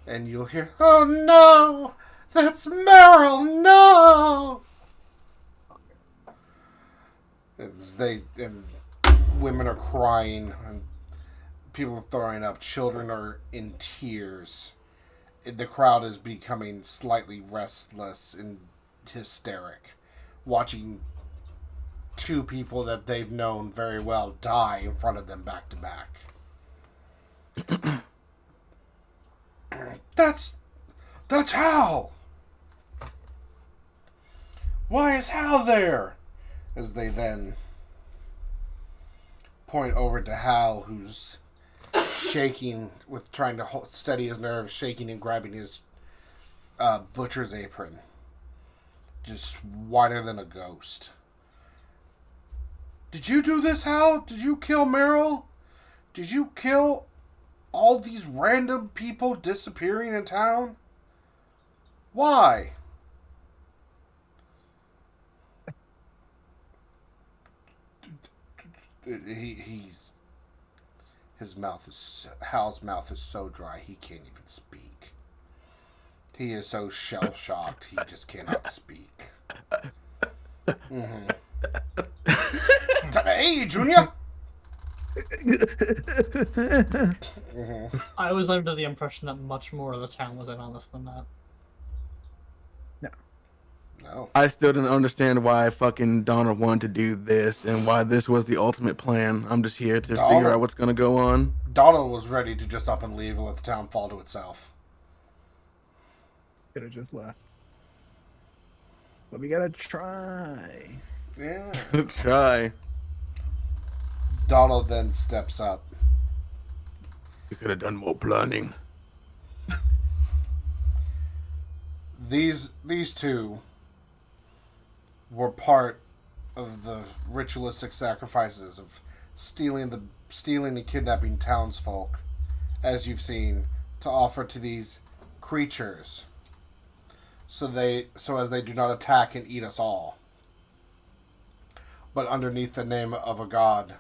And you'll hear, "Oh no! That's Meryl! No!" And women are crying, and people are throwing up. Children are in tears. The crowd is becoming slightly restless and hysteric, watching two people that they've known very well die in front of them back to back. That's Hal! Why is Hal there? As they then point over to Hal, who's shaking with trying to steady his nerves, shaking and grabbing his butcher's apron. Just whiter than a ghost. "Did you do this, Hal? Did you kill Meryl? Did you kill all these random people disappearing in town? Why?" Hal's mouth is so dry he can't even speak. He is so shell shocked he just cannot speak. Mm-hmm. Hey, Junior. Mm-hmm. I was under the impression that much more of the town was in on this than that. No. I still didn't understand why fucking Donald wanted to do this and why this was the ultimate plan. I'm just here to figure out what's gonna go on. Donald was ready to just up and leave and let the town fall to itself. Could have just left. But we gotta try. Yeah. Try. Donald then steps up. You could have done more planning. these two were part of the ritualistic sacrifices of stealing and kidnapping townsfolk, as you've seen, to offer to these creatures, so as they do not attack and eat us all, but underneath the name of a god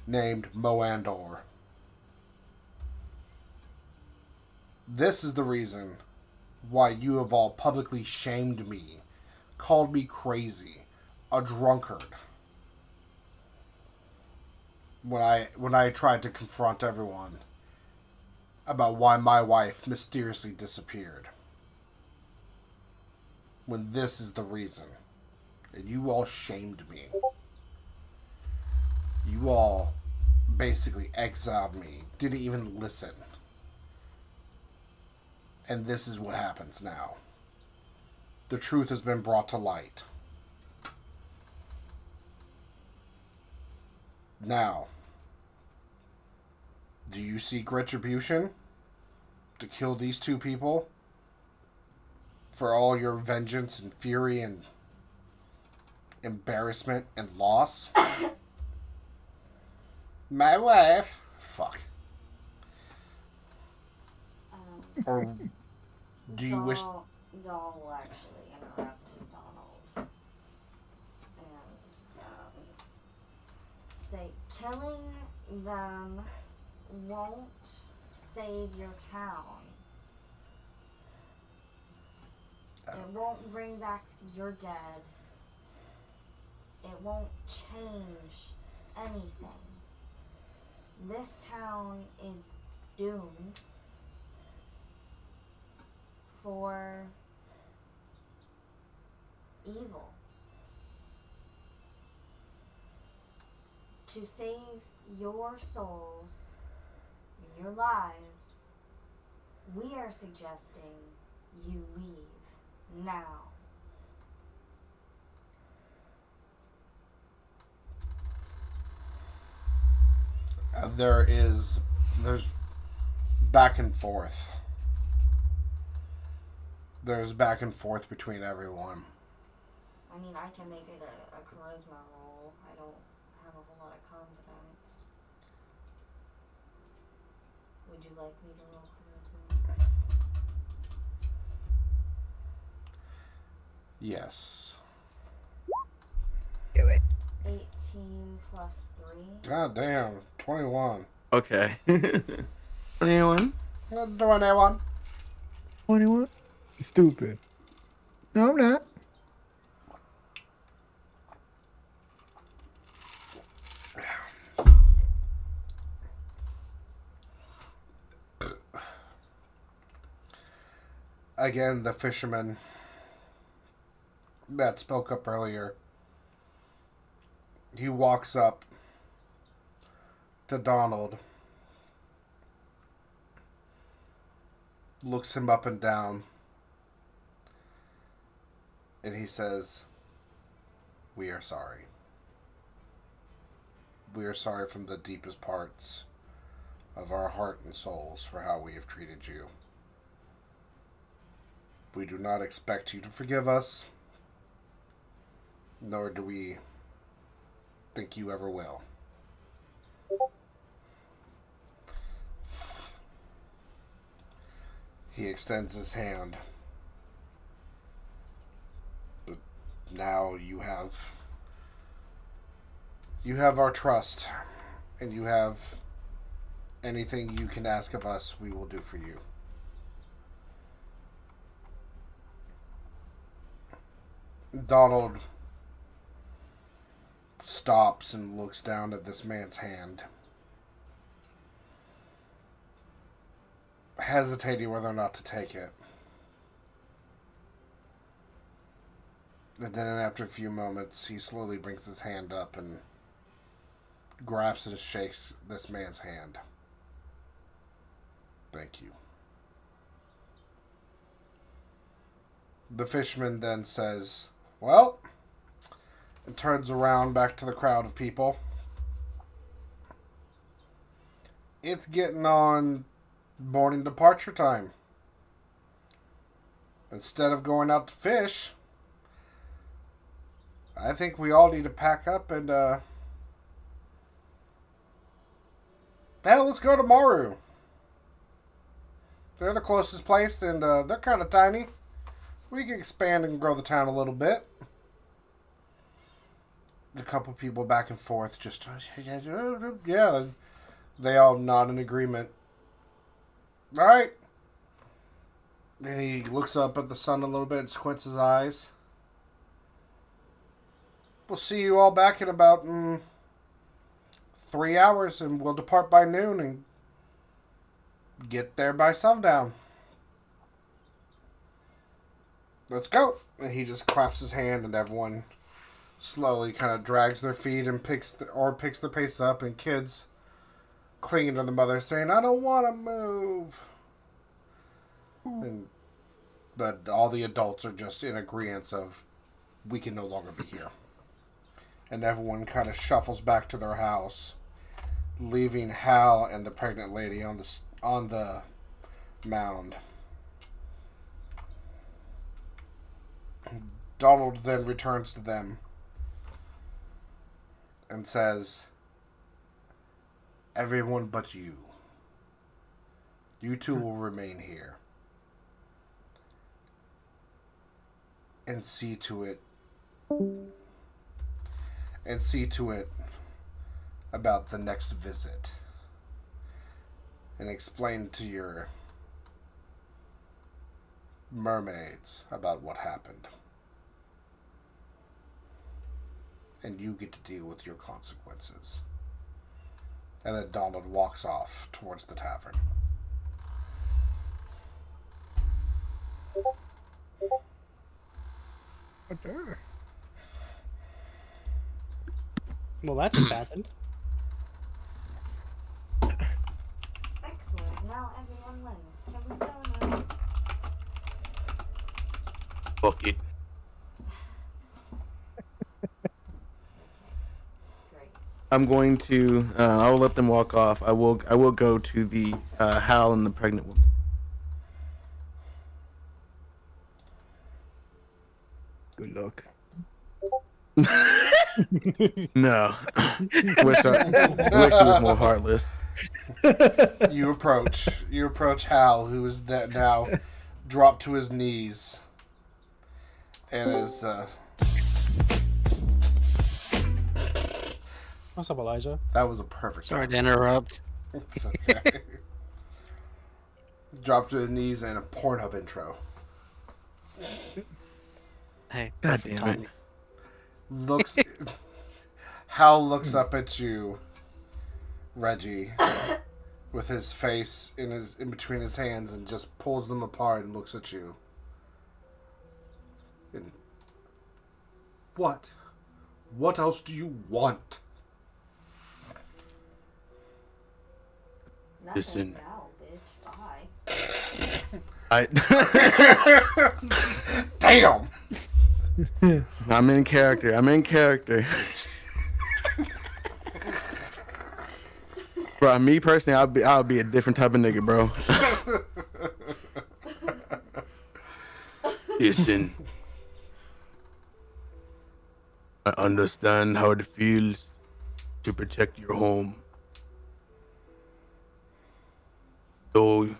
named Moandor. This is the reason why you have all publicly shamed me, called me crazy, a drunkard, when I tried to confront everyone about why my wife mysteriously disappeared. When this is the reason. And you all shamed me. You all basically exiled me, didn't even listen. And this is what happens now. The truth has been brought to light. Now, do you seek retribution to kill these two people for all your vengeance and fury and embarrassment and loss? My wife. Fuck. Or do you wish... Doll will actually interrupt Donald and say, killing them won't save your town. It won't bring back your dead. It won't change anything. This town is doomed for evil. To save your souls, your lives, we are suggesting you leave now. There's back and forth. There's back and forth between everyone. I mean, I can make it a charisma roll. I don't have a whole lot of confidence. Would you like me to roll charisma? Yes. 18 plus 3. God damn. 21. Okay. Anyone? 21. 21? Stupid. No, I'm not. Again, the fisherman that spoke up earlier, he walks up to Donald, looks him up and down, and he says, "We are sorry. We are sorry from the deepest parts of our heart and souls for how we have treated you. We do not expect you to forgive us, nor do we think you ever will." He extends his hand. But now you have our trust, and you have anything you can ask of us, we will do for you. Donald stops and looks down at this man's hand, hesitating whether or not to take it. And then after a few moments, he slowly brings his hand up and grabs and shakes this man's hand. "Thank you." The fisherman then says, "Well," and turns around back to the crowd of people. "It's getting on morning departure time. instead of going out to fish, I think we all need to pack up and, hell, let's go to Maru. They're the closest place, and they're kind of tiny. We can expand and grow the town a little bit. A couple people back and forth just, yeah, they all nod in agreement. All right. And he looks up at the sun a little bit and squints his eyes. We'll see you all back in about 3 hours, and we'll depart by noon and get there by sundown. Let's go. And he just claps his hand, and everyone slowly kind of drags their feet and picks their pace up, and kids clinging to the mother saying, I don't want to move. But all the adults are just in agreement of, we can no longer be here. And everyone kind of shuffles back to their house, leaving Hal and the pregnant lady on the mound. Donald then returns to them and says, everyone but you. You two will remain here. And see to it about the next visit. And explain to your mermaids about what happened. And you get to deal with your consequences. And then Donald walks off towards the tavern. Okay. Well, that just happened. Excellent. Now everyone wins. Can we go now? Fuck it. Great. I'm going to. I will let them walk off. I will go to the Hal and the pregnant woman. Good luck. No. wish she was more heartless. You approach Hal, who is that now dropped to his knees, and is What's up, Elijah? that was a perfect. Sorry to interrupt. It's okay. Dropped to his knees and a Pornhub intro. Hey, God damn it. Looks Hal looks up at you, Reggie, with his face in between his hands, and just pulls them apart and looks at you. And what? What else do you want? Nothing Listen. now, bitch. Bye. Damn! I'm in character. Bro, me personally, I'll be a different type of nigga, bro. Listen, I understand how it feels to protect your home. Though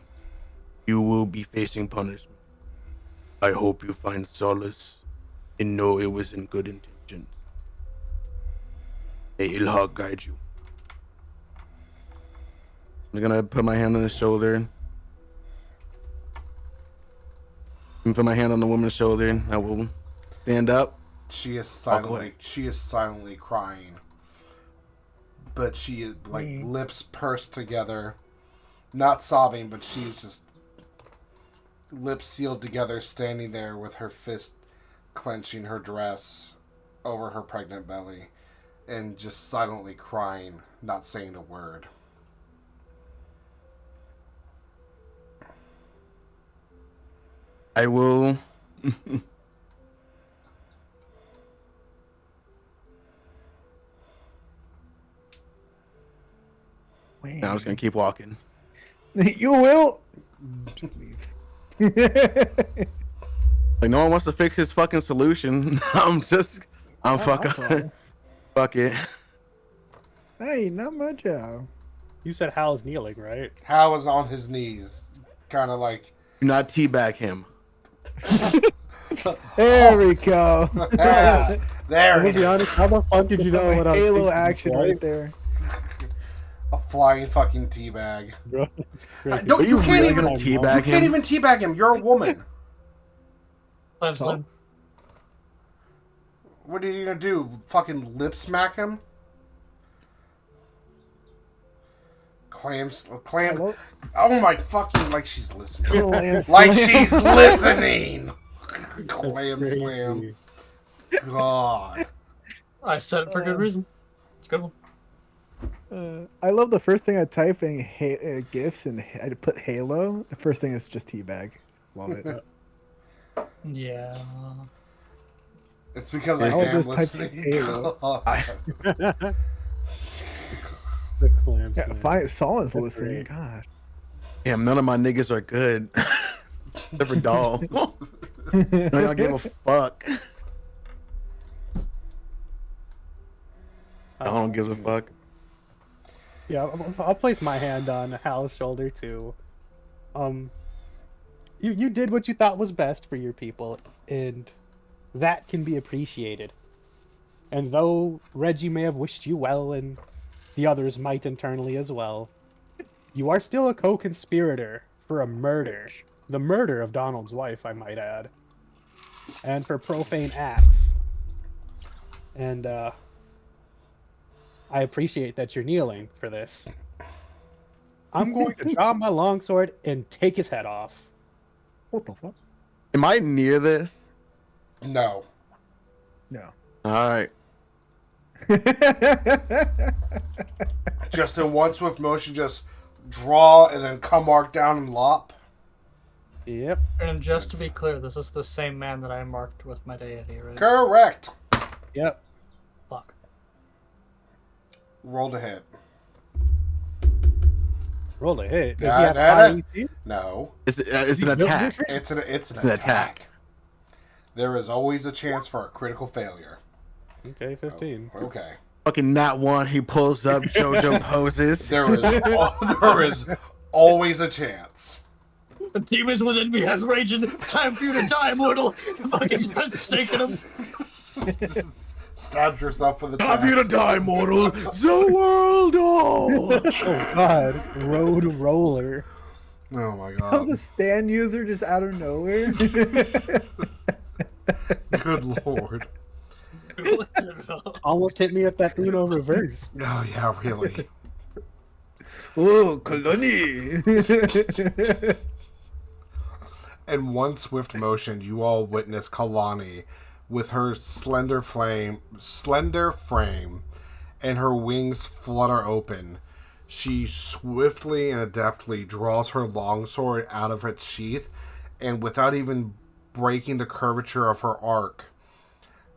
you will be facing punishment, I hope you find solace and know it was in good intentions. May Ilhak guide you. I'm gonna put my hand on his shoulder. And put my hand on the woman's shoulder, and I will stand up. She is silently crying. But she is lips pursed together. Not sobbing, but she's just lips sealed together, standing there with her fist clenching her dress over her pregnant belly and just silently crying, not saying a word. I will. Now I'm just gonna keep walking. You will. Just leaves. Like no one wants to fix his fucking solution. I'm fucking fuck it. Hey, not my job. You said Hal's kneeling, right? Hal is on his knees, kind of like. Do not teabag him. There we go. Ah, there To it be is. honest, how the fuck did you know what I was Halo thinking, action right? right there. A flying fucking teabag. Bro, it's crazy. Don't Are you you can't really even gonna you teabag can't him? even teabag him. You're a woman. Slam, slam. What are you gonna do? Fucking lip smack him? Clam. Hello? Oh my fucking! Like she's listening. Clam Like slam. she's listening. That's Clam slam. crazy. God. I said it for good reason. It's a good one. I love the first thing I type in GIFs and I put Halo. The first thing is just teabag. Love it. Yeah. It's because I I would am just type listening. Halo. God. The clam Yeah, slam. fine. Solid's That's listening. great. God. Damn, none of my niggas are good. Except for Doll. I don't give a fuck. I don't give a fuck. Yeah, I'll place my hand on Hal's shoulder too. You did what you thought was best for your people, and that can be appreciated. And though Reggie may have wished you well, and the others might internally as well, you are still a co-conspirator for a murder. The murder of Donald's wife, I might add. And for profane acts. And, I appreciate that you're kneeling for this. I'm going to draw my longsword and take his head off. What the fuck? Am I near this? No. No. Alright. Just in one swift motion, just draw and then come mark down and lop. Yep. And just to be clear, this is the same man that I marked with my deity, right? Correct. Yep. Fuck. Roll to hit. Roll a hit. Does Nah, he have nah, high nah. AC? No. It's he an built attack. different? It's an an attack. attack. There is always a chance for a critical failure. Okay, 15. Okay. Fucking not one. He pulls up. JoJo poses. There is always a chance. The demons within me has raging. Time for you to die, mortal. Fucking starts shaking him. Stabs yourself with the Time you to die, mortal. The world. Oh. Oh god, road roller. Oh my That was a god. stand user just out of nowhere. Good lord. Almost hit me with that Uno reverse. Oh yeah, really. Oh, Keilani. In one swift motion, you all witness Keilani with her slender frame and her wings flutter open. She swiftly and adeptly draws her longsword out of its sheath, and without even breaking the curvature of her arc,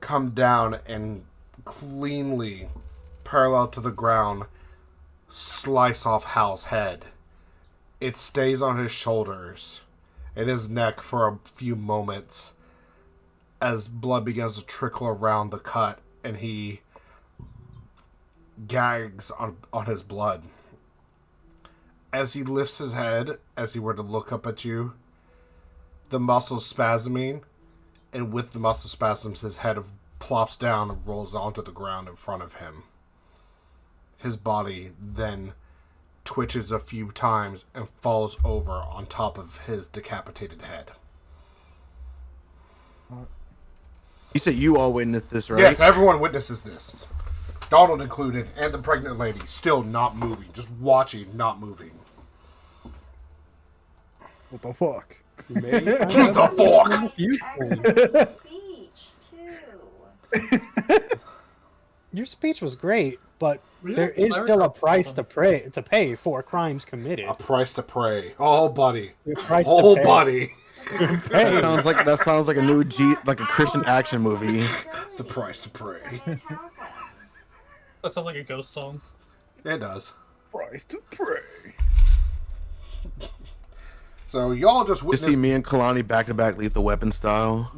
come down and cleanly, parallel to the ground, slice off Hal's head. It stays on his shoulders and his neck for a few moments as blood begins to trickle around the cut and he gags on his blood. As he lifts his head, as he were to look up at you, the muscles spasming, and with the muscle spasms, his head plops down and rolls onto the ground in front of him. His body then twitches a few times and falls over on top of his decapitated head. You said you all witnessed this, right? Yes, everyone witnesses this. Donald included, and the pregnant lady, still not moving. Just watching, not moving. What the fuck? The fuck? Excellent speech, too. Your speech was great, but Really? there is still a price to pay for crimes committed. A price to pray. Oh, buddy. A price to Oh, pay. buddy. That sounds like a new like a Christian action movie. The price to pray. That sounds like a ghost song. It does. Price to pray. So y'all just You witnessed. see me and Keilani back to back, Lethal Weapon style.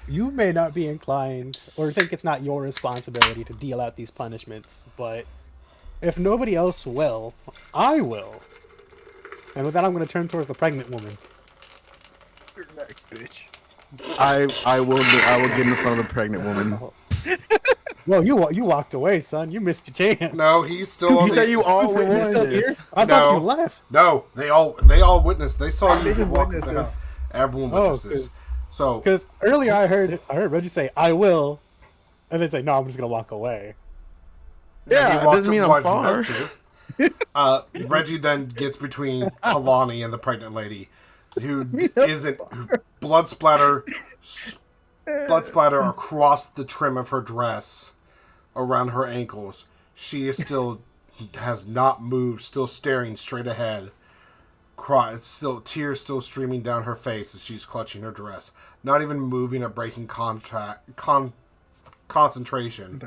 You may not be inclined or think it's not your responsibility to deal out these punishments, but if nobody else will, I will. And with that, I'm going to turn towards the pregnant woman. You're next, bitch. I will get in front of the pregnant woman. Well, you walked away, son. You missed your chance. No, he's still on You say you all You're witnessed still this. here? I thought No. you left. No, they all witnessed. They saw you They just walk witnessed the this. house. Everyone Oh, witnessed this. So because earlier I heard Reggie say, "I will," and then say, "No, I'm just gonna walk away." Yeah, he it walked doesn't mean away I'm from far. her, too. Reggie then gets between Keilani and the pregnant lady, who isn't blood splatter across the trim of her dress around her ankles. She is still has not moved, still staring straight ahead. Tears still streaming down her face as she's clutching her dress, not even moving or breaking concentration,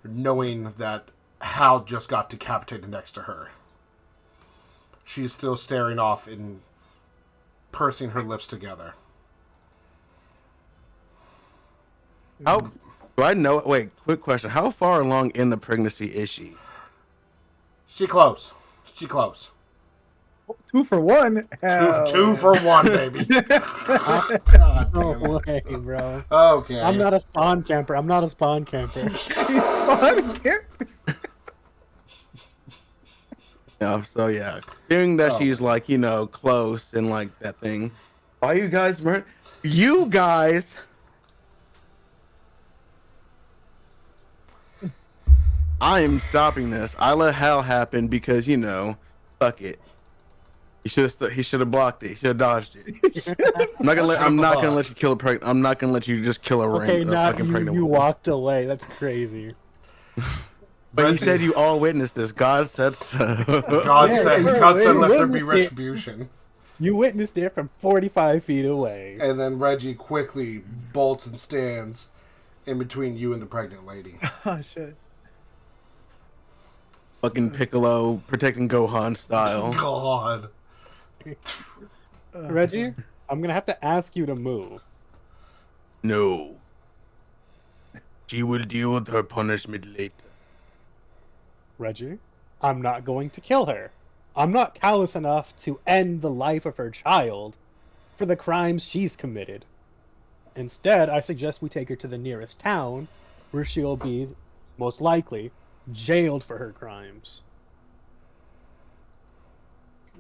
knowing that Hal just got decapitated next to her. She's still staring off and pursing her lips together. How do I know? Wait, quick question. How far along in the pregnancy is she? She close. 2 for 1. Two for one, baby. God No damn it. way, bro. Okay. I'm not a spawn camper. Yeah. So yeah, hearing that she's like close and like that thing. Why you guys weren't? You guys. I am stopping this. I let Hal happen because fuck it. He should have blocked it. He should have dodged it. I'm not gonna let you kill a pregnant. I'm not gonna let you just kill a Okay, not fucking you. pregnant You woman. walked away. That's crazy. But Reggie- you said you all witnessed this. God said so. God Yeah, said, bro, let there be witnessed it. retribution. You witnessed it from 45 feet away. And then Reggie quickly bolts and stands in between you and the pregnant lady. Oh shit. Fucking Piccolo protecting Gohan style. God. Reggie, I'm gonna have to ask you to move. No. She will deal with her punishment later. Reggie, I'm not going to kill her. I'm not callous enough to end the life of her child for the crimes she's committed. Instead, I suggest we take her to the nearest town, where she'll be, most likely, jailed for her crimes.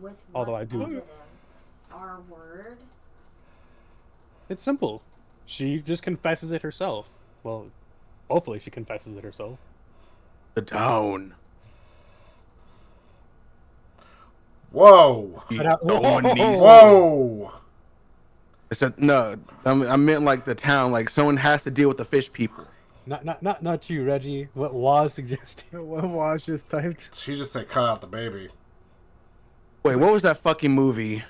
With Although what I do- evidence? Our word? It's simple. She just confesses it herself. Well, hopefully she confesses it herself. The town. Whoa. No one needs. Whoa. I said no. I meant like the town. Like someone has to deal with the fish people. Not you, Reggie. What was suggesting? What was just typed? She just said cut out the baby. Wait, what was that fucking movie?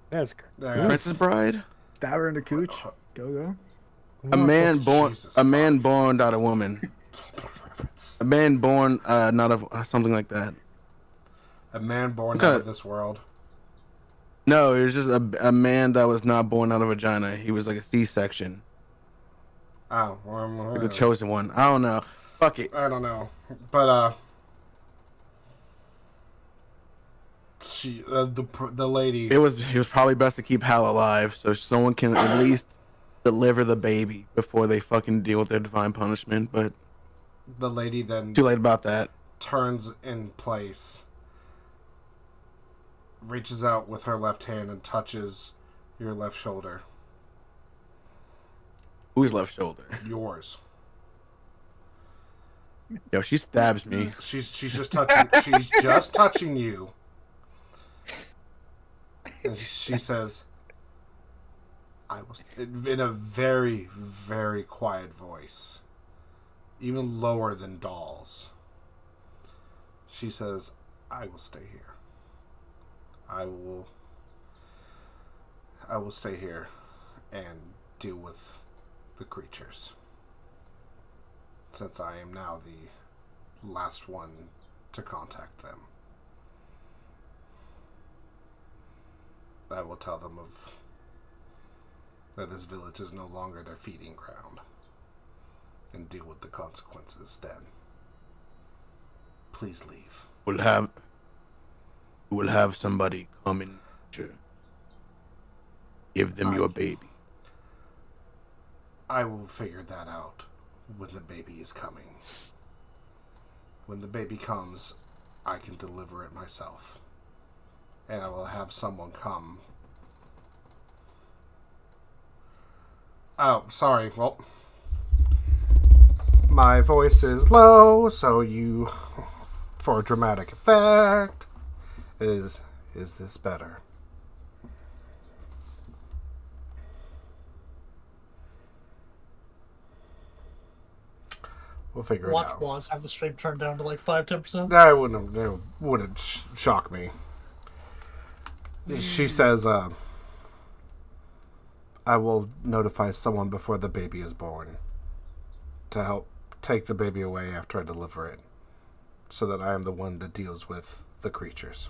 That's Princess Bride? Stab her in the cooch. Go. A man born. Jesus A man born out of woman. A man born not of something like that. A man born Okay. out of this world. No, it was just a man that was not born out of a vagina. He was like a C-section. Oh, Like the chosen one. I don't know. Fuck it. I don't know, but she the lady. It was probably best to keep Hal alive so someone can at least deliver the baby before they fucking deal with their divine punishment. But The lady then too late about that. turns in place, reaches out with her left hand and touches your left shoulder. Whose left shoulder? Yours. Yo, she stabs me. She's just touching. She's just touching you. And she says, "I was," in a very, very quiet voice, even lower than Doll's. She says, "I will stay here. I will stay here and deal with the creatures, since I am now the last one to contact them." I will tell them that this village is no longer their feeding ground, and deal with the consequences then. Please leave. We'll have somebody come in. Give them your baby. I will figure that out when the baby is coming. When the baby comes, I can deliver it myself. And I will have someone come. Oh, sorry. Well, my voice is low, so you, for dramatic effect, is this better? We'll figure it out. Watch have the stream turned down to like 5-10%. That wouldn't shock me. She says, I will notify someone before the baby is born to help take the baby away after I deliver it, so that I am the one that deals with the creatures.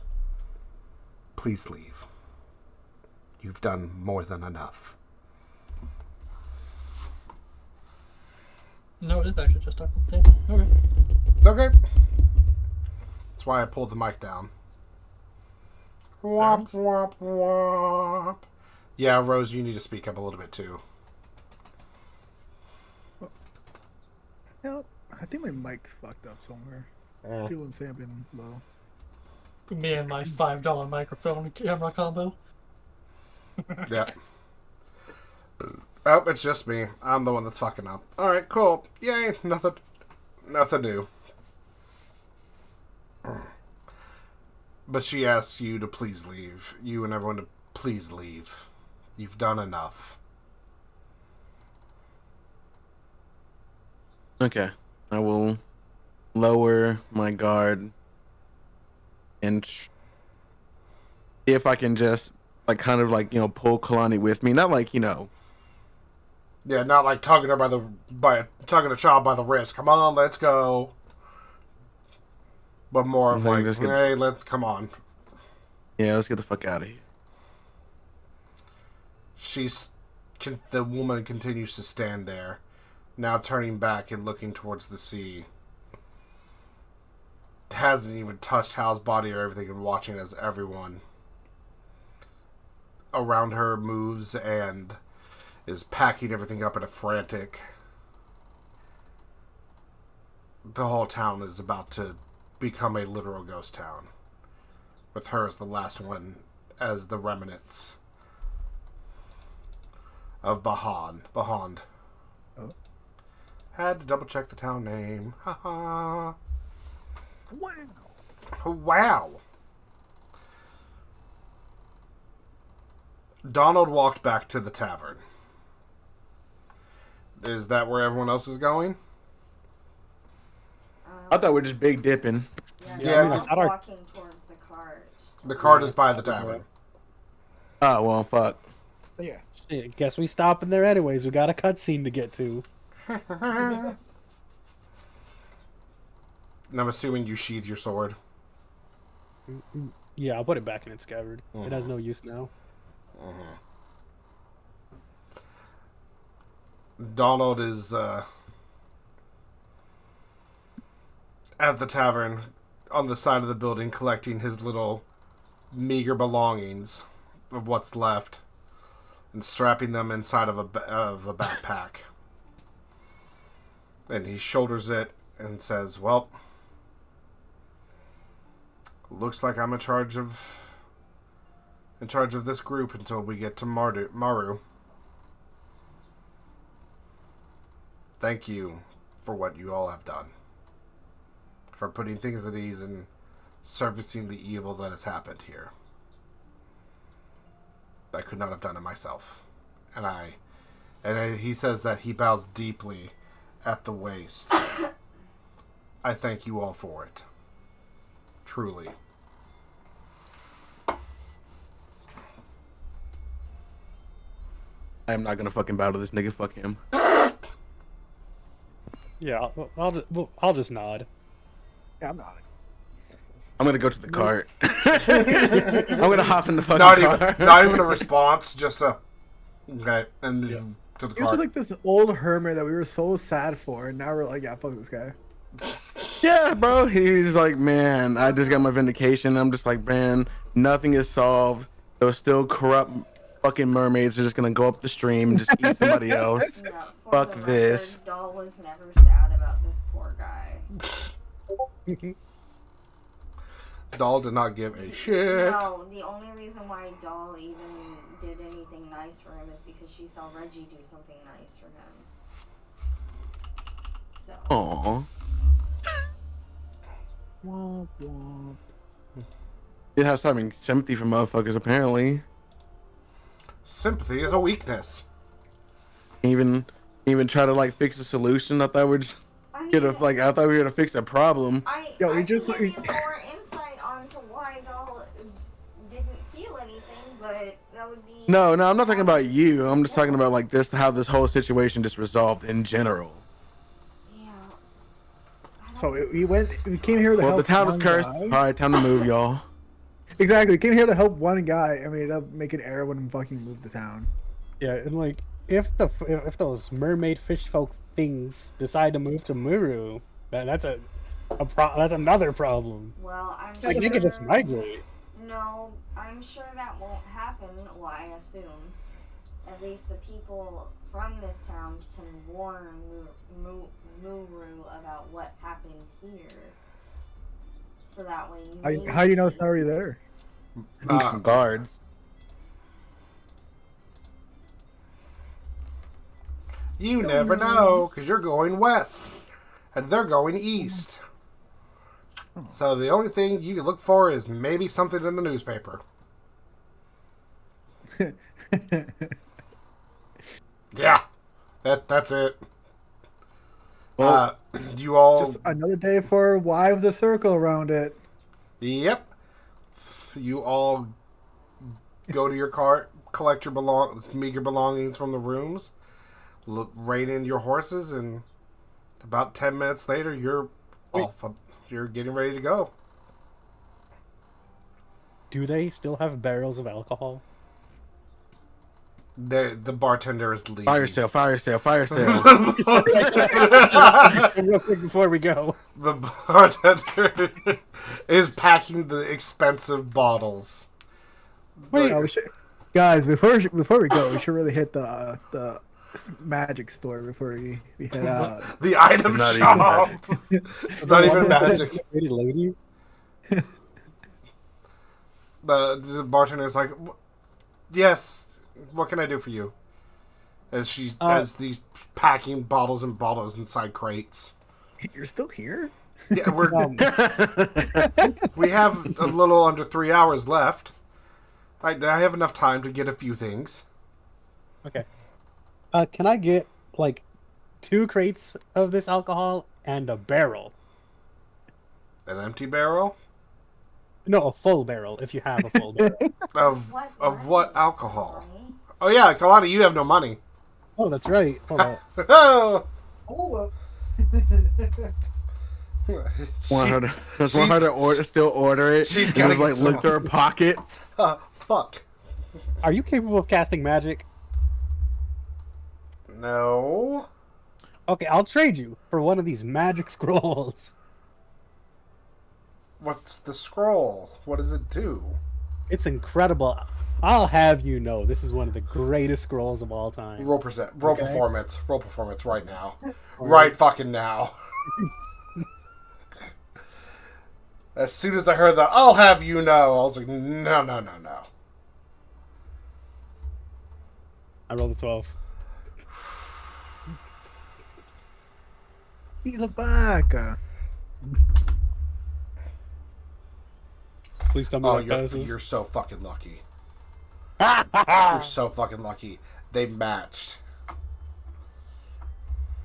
Please leave. You've done more than enough. No, it is actually just up on the table. Okay. Okay. That's why I pulled the mic down. Womp, womp, womp. Yeah, Rose, you need to speak up a little bit too. Yeah, I think my mic fucked up somewhere. People say I've been low. Me and my $5 microphone and camera combo. Yeah. Oh, it's just me. I'm the one that's fucking up. Alright, cool. Yay, nothing new. But she asks you to please leave. You and everyone to please leave. You've done enough. Okay. I will lower my guard and see if I can just, like, kind of, like, pull Keilani with me. Not like, Yeah, not like tugging her tugging a child by the wrist. Come on, let's go. But more of like, hey, come on. Yeah, let's get the fuck out of here. The woman continues to stand there, now turning back and looking towards the sea. Hasn't even touched Hal's body or everything, and watching as everyone around her moves and is packing everything up in a frantic. The whole town is about to become a literal ghost town, with her as the last one, as the remnants of Bahand. Oh. Had to double check the town name. Haha. Wow. Wow. Donald walked back to the tavern. Is that where everyone else is going? I thought we were just big dipping. Yeah, I was walking towards the cart. The cart is by the tavern. Oh, well, fuck. Yeah. Shit, guess we stopping there anyways. We got a cutscene to get to. And I'm assuming you sheathe your sword. Yeah, I'll put it back in its scabbard. It has no use now. Donald is at the tavern on the side of the building collecting his little meager belongings of what's left and strapping them inside of a backpack. And he shoulders it and says, well, looks like I'm in charge of this group until we get to Maru. Thank you for what you all have done. For putting things at ease and servicing the evil that has happened here. I could not have done it myself. And he says that he bows deeply at the waist. I thank you all for it. Truly. I am not gonna fucking bow to this nigga. Fuck him. Yeah, I'll just nod. Yeah, I'm nodding. I'm gonna go to the cart. I'm gonna hop in the fucking Not car. not even a response, just a okay, and just to the He was car. just like this old hermit that we were so sad for, and now we're like, yeah, fuck this guy. Yeah, bro. He's like, man, I just got my vindication. I'm just like, man, nothing is solved. Those still corrupt fucking mermaids are just gonna go up the stream and just eat somebody else. No, for Fuck the record, this. Doll was never sad about this poor guy. Doll did not give a shit. No, the only reason why Doll even did anything nice for him is because she saw Reggie do something nice for him. So. Aww. Womp womp. It has having sympathy for motherfuckers apparently. Sympathy is a weakness. Even try to like fix a solution. I thought we're just I mean, gonna like. I thought we were gonna fix a problem. Yo, I we just- can give you more insight onto why Doll didn't feel anything, but that would be... No, I'm not talking about you. I'm just talking about like this, how this whole situation just resolved in general. Yeah. So we came here to Well, help. the town is one cursed. guy. All right, time to move, y'all. Exactly, we came here to help one guy, and we ended up making everyone fucking move the town. Yeah, and like if those mermaid fish folk things decide to move to Muru, that's another problem. Well, I'm Like sure... they could just migrate. No, I'm sure that won't happen. Well, I assume. At least the people from this town can warn Muru about what happened here. So that way maybe... How do you know it's already there? Need some guards. You never know, because you're going west, and they're going east. So the only thing you can look for is maybe something in the newspaper. Yeah, that's it. Well, You all... Just another day for why was a circle around it. Yep. You all go to your cart, collect your meager belongings from the rooms, rein in your horses, and about 10 minutes later, you're getting ready to go. Do they still have barrels of alcohol? The bartender is leaving. fire sale. Real quick before we go. The bartender is packing the expensive bottles. Wait, Guys, before we go, we should really hit the magic store before we head out. The item Not even shop. It's not even magic. Pretty lady. The bartender is like, yes. What can I do for you? As these packing bottles and bottles inside crates. You're still here? Yeah, Um, we have a little under 3 hours left. I have enough time to get a few things. Okay. Can I get like 2 crates of this alcohol and a barrel? An empty barrel No, a full barrel if you have a full barrel. of what alcohol? Honey? Oh yeah, Keilani, you have no money. Oh, that's right. Hold on. Oh, Hold up. Want her to still order it. She's and gotta just, like get look some. through her pockets. Fuck. Are you capable of casting magic? No. Okay, I'll trade you for one of these magic scrolls. What's the scroll? What does it do? It's incredible. I'll have you know, this is one of the greatest scrolls of all time. Roll Okay. performance. Roll performance right now. Right fucking now. As soon as I heard the "I'll have you know," I was like, no. I rolled a 12. He's a baka. Please tell me Oh, that passes. you're so fucking lucky. You're so fucking lucky. They matched.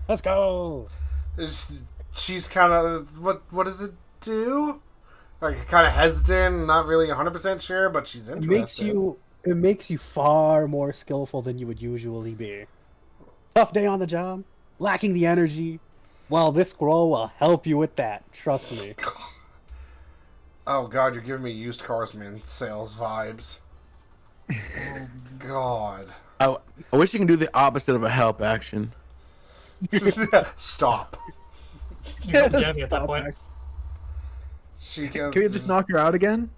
Let's go. She's kind of what does it do? Like kind of hesitant, not really 100% sure, but she's interested. It makes you far more skillful than you would usually be. Tough day on the job, lacking the energy. Well, this scroll will help you with that. Trust me. Oh god, you're giving me used cars man sales vibes. God. I wish you can do the opposite of a help action. Stop. You don't get me at that Stop point. back. She Can we just knock her out again?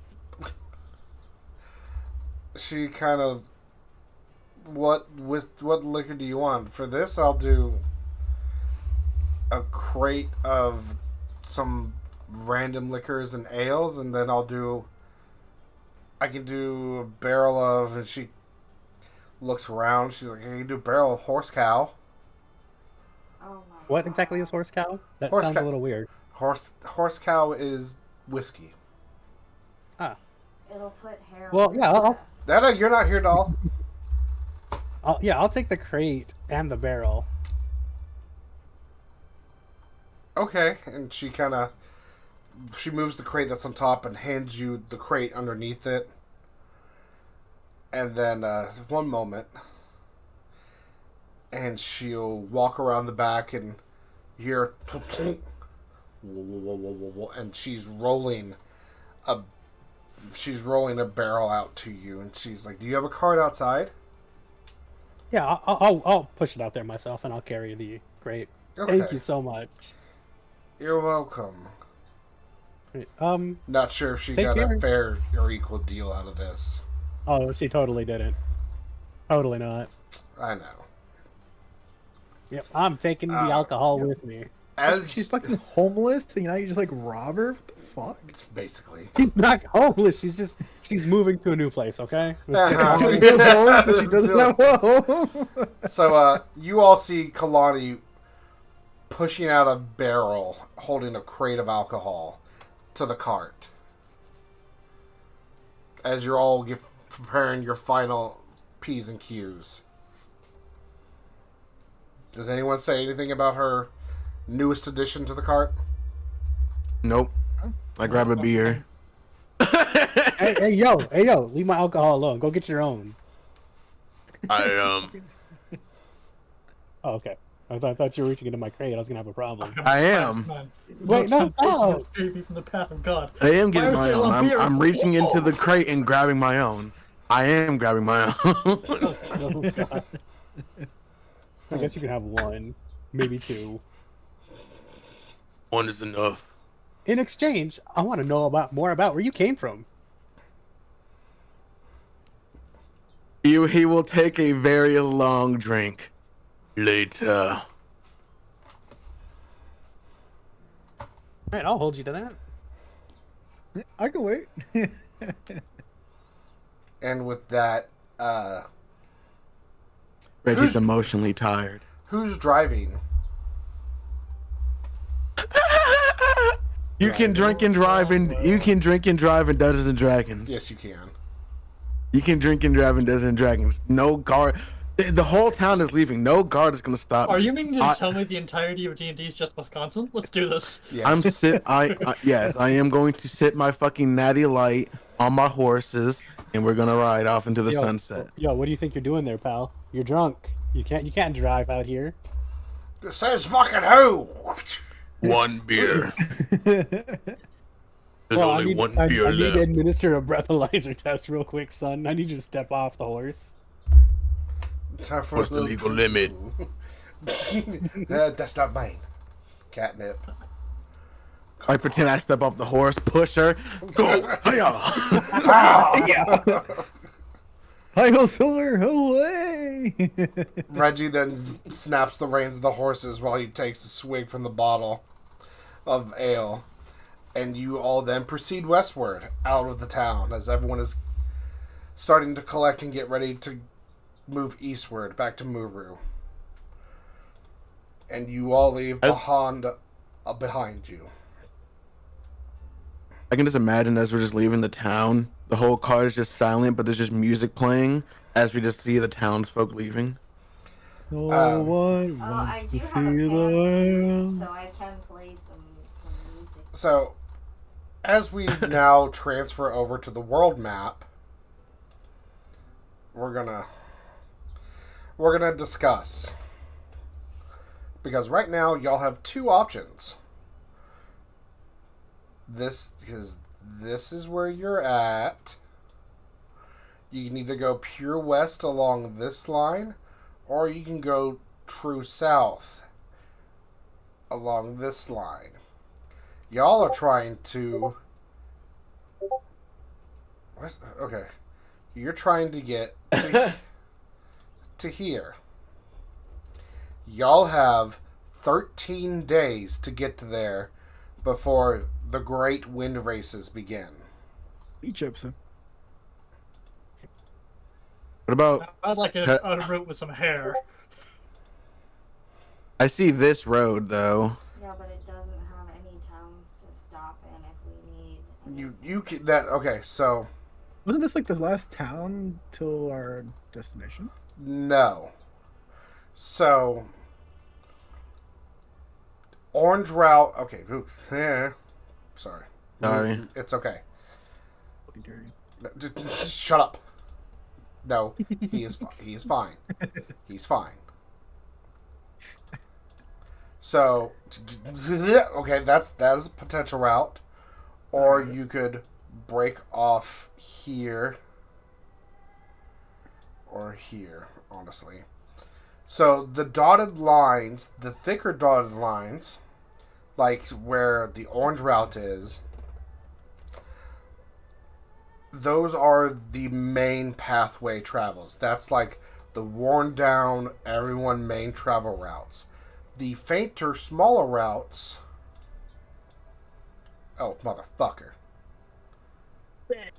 She kind of. What liquor do you want? For this, I'll do a crate of some random liquors and ales, and then I can do a barrel of, and she looks around, she's like, I can do a barrel of horse cow. Oh my What God. exactly is horse cow? That Horse sounds cow. a little weird. Horse cow is whiskey. It'll put hair Well, on yeah, your I'll- chest. That you're not here, doll. I'll take the crate and the barrel. Okay, and she moves the crate that's on top and hands you the crate underneath it. And then, one moment, and she'll walk around the back and hear, and she's rolling a barrel out to you, and she's like, do you have a cart outside? Yeah, I'll push it out there myself, and I'll carry the crate. Okay. Thank you so much. You're welcome. Right, Not sure if she Take got care. a fair or equal deal out of this. Oh, she totally didn't. Totally not. I know. Yep, I'm taking the alcohol with me. As She's fucking homeless, and now you just like rob her? What the fuck? basically. She's not homeless. She's moving to a new place. Okay. Uh-huh. She doesn't have a home. So, you all see Keilani pushing out a barrel holding a crate of alcohol to the cart. As you're all preparing your final P's and Q's. Does anyone say anything about her newest addition to the cart? Nope. I grab a beer. hey yo, leave my alcohol alone. Go get your own. I Oh, okay. I thought you were reaching into my crate. I was gonna have a problem. I am. Wait, no, stop. This baby from the path of God. I am getting Why my would own. you say I'm beer? reaching into the crate and grabbing my own. I am grabbing my own. Oh, God. I guess you can have one, maybe two. One is enough. In exchange, I want to know more about where you came from. He will take a very long drink later. All right, I'll hold you to that. I can wait. And with that, Reggie's emotionally tired. who's driving? You can drink and drive in Dungeons and Dragons. Yes, you can. You can drink and drive in Dungeons and Dragons. No guard. The whole town is leaving. No guard is gonna stop. Are me. you meaning to tell me the entirety of D&D is just Wisconsin? Let's do this. Yes. Yes, I am going to sit my fucking natty light on my horses, and we're gonna ride off into the sunset. Yo, what do you think you're doing there, pal? You're drunk. You can't drive out here. Says fucking who? One beer. There's Well, only one beer I need to left. administer a breathalyzer test real quick, son. I need you to step off the horse. Time for What's a the little legal limit? That's not mine. Catnip. I pretend I step off the horse, push her, go, hiya! I go silver away. Reggie then snaps the reins of the horses while he takes a swig from the bottle of ale. And you all then proceed westward out of the town as everyone is starting to collect and get ready to move eastward back to Muru. And you all leave the Honda behind you. I can just imagine as we're just leaving the town, the whole car is just silent, but there's just music playing as we just see the townsfolk leaving. No Um, one Oh, I wants do to have see a the fan world. so I can play some music. So, as we now transfer over to the world map, we're gonna discuss, because right now y'all have two options. This is this is where you're at. You can either go pure west along this line, or you can go true south along this line. Y'all are trying to... What? Okay. You're trying to get to here. Y'all have 13 days to get to there before the great wind races begin. Beach episode. What about? I'd like a route with some hair. I see this road though. Yeah, but it doesn't have any towns to stop in if we need. You can, that okay? So Wasn't this like the last town till our destination? no. So orange route. Okay. Sorry. Sorry. It's okay. Fucking dirty. Just shut up. No, he is. He is fine. He's fine. So, okay, that is a potential route, or you could break off here or here. Honestly, so the dotted lines, the thicker dotted lines, like where the orange route is. Those are the main pathway travels. That's like the worn down, everyone main travel routes. The fainter, smaller routes... Oh, motherfucker.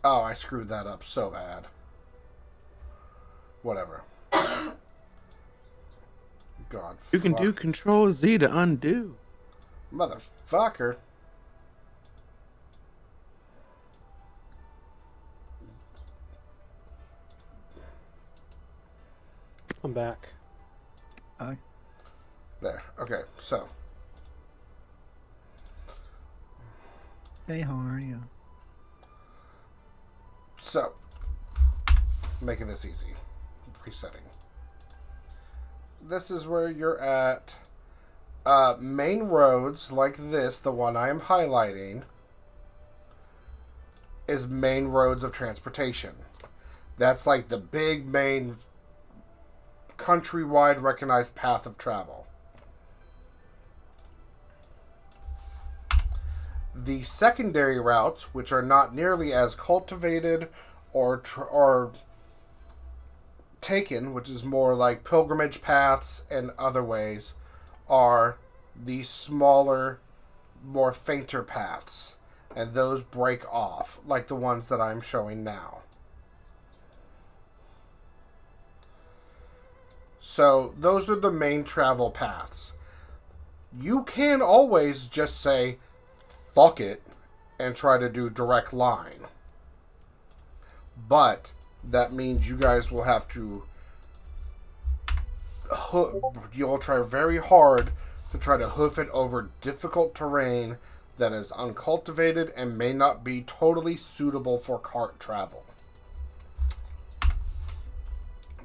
Oh, I screwed that up so bad. Whatever. God, You can do Control Z to undo. Motherfucker. I'm back. Hi. There. Okay, so. Hey, how are you? So. Making this easy. Resetting. This is where you're at. Main roads like this, the one I am highlighting, is main roads of transportation. That's like the big main countrywide recognized path of travel. The secondary routes, which are not nearly as cultivated or taken, which is more like pilgrimage paths and other ways, are the smaller, more fainter paths. And those break off, like the ones that I'm showing now. So, those are the main travel paths. You can always just say, fuck it, and try to do direct line. But, that means you guys will have to... You'll try very hard to try to hoof it over difficult terrain that is uncultivated and may not be totally suitable for cart travel.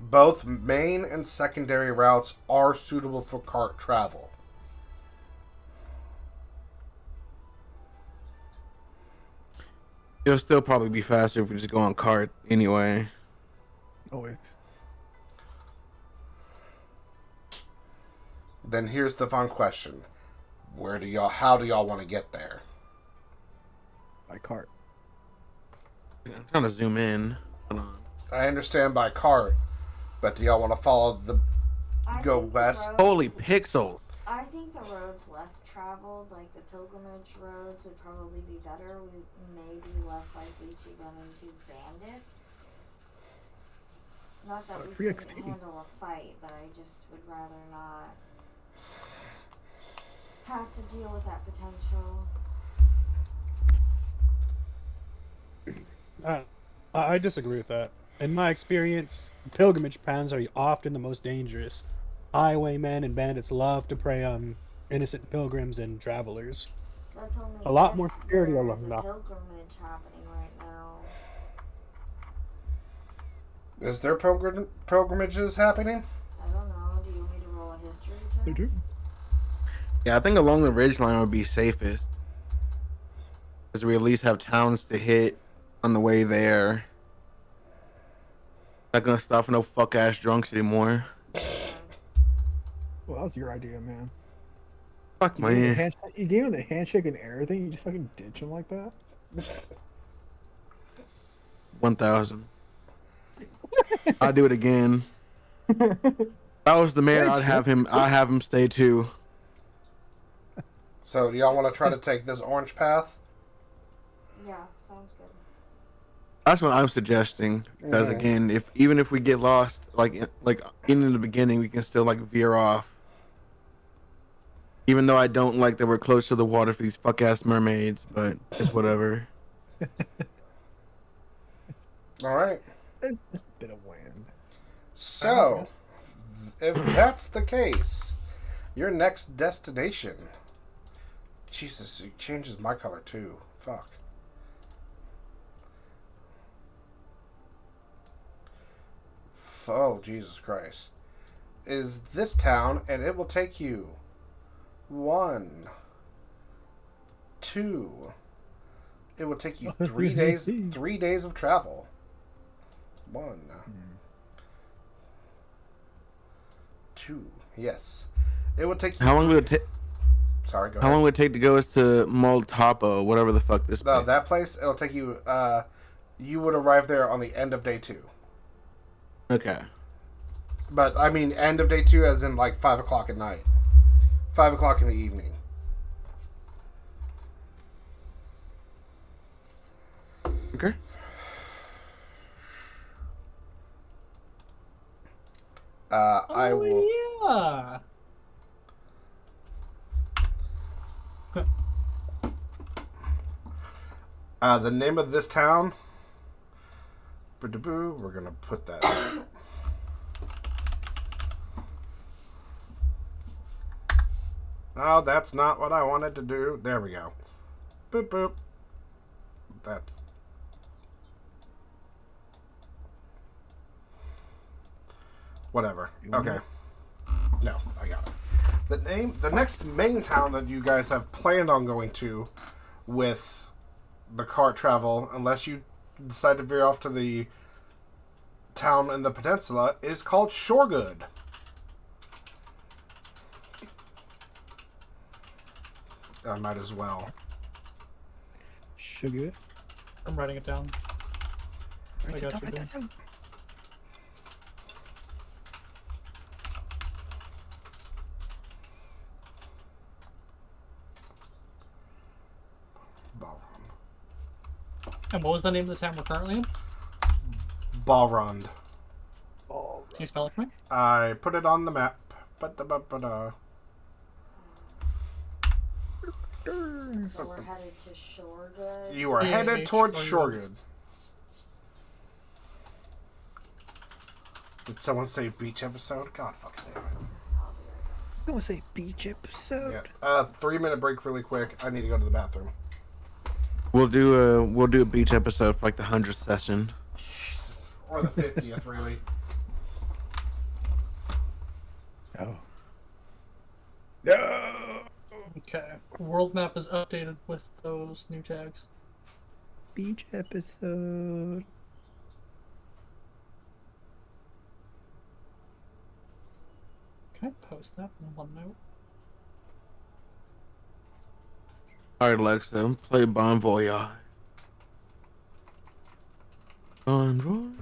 Both main and secondary routes are suitable for cart travel. It'll still probably be faster if we just go on cart anyway. Always. Then here's the fun question. How do y'all want to get there? By cart. I'm trying to zoom in. Hold on. I understand by cart, but do y'all want to follow the go west? Holy pixels. I think the roads less traveled, like the pilgrimage roads, would probably be better. We may be less likely to run into bandits. Not that we Free couldn't XP. handle a fight, but I just would rather not have to deal with that potential. I disagree with that. In my experience, pilgrimage paths are often the most dangerous. Highwaymen and bandits love to prey on innocent pilgrims and travelers. That's only A lot if more security there along is a that. pilgrimage happening right now. Is there pilgrimages happening? I don't know. Do you want me to roll a history They check? do. Yeah, I think along the ridge line would be safest. because we at least have towns to hit on the way there. Not gonna stop for no fuck ass drunks anymore. Well, that was your idea, man. Fuck You man. gave him the handshake and everything. You just fucking ditch him like that. 1,000. I'll do it again. If I was the mayor, I'd have him stay too. So, do y'all want to try to take this orange path? Yeah, sounds good. That's what I'm suggesting. Because again, even if we get lost, like in the beginning, we can still like veer off. Even though I don't like that we're close to the water for these fuck ass mermaids, but it's whatever. All right. There's a bit of land. So, if that's the case, your next destination. Jesus, it changes my color too. Fuck. Oh, Jesus Christ. Is this town, and it will take you 1, 2. It will take you 3 days. 3 days of travel. 1, 2. Yes, it will take you. How long would it take? Sorry, go How ahead. long would it take to go us to Moltapo, whatever the fuck this? No, place? that place. It'll take you. You would arrive there on the end of day 2. Okay. But I mean, end of day 2, as in like 5 o'clock at night, 5 o'clock in the evening. Okay. I will. Yeah. The name of this town. We're gonna put that. Oh, that's not what I wanted to do. There we go. Boop boop. That. Whatever. Okay. No, I got it. The next main town that you guys have planned on going to with the cart travel, unless you decide to veer off to the town in the peninsula, is called Shoregood. I might as well. Sugar. I'm writing it down. I got you. down. And what was the name of the town we're currently in? Balrond. Oh, Can you spell it for me? I put it on the map. Ba-da-ba-ba-da. So we're headed to Shoregood. You are Yeah, headed towards Shoregood. Shoregood. Did someone say beach episode? God fucking damn it. I want to say beach episode. Yeah. 3-minute break really quick. I need to go to the bathroom. We'll do a beach episode for like the 100th session. Or the 50th, really. Oh. No. Okay. World map is updated with those new tags. Beach episode. Okay, post that in OneNote. All right, Alexa, play Bon Voyage. Bon Voyage.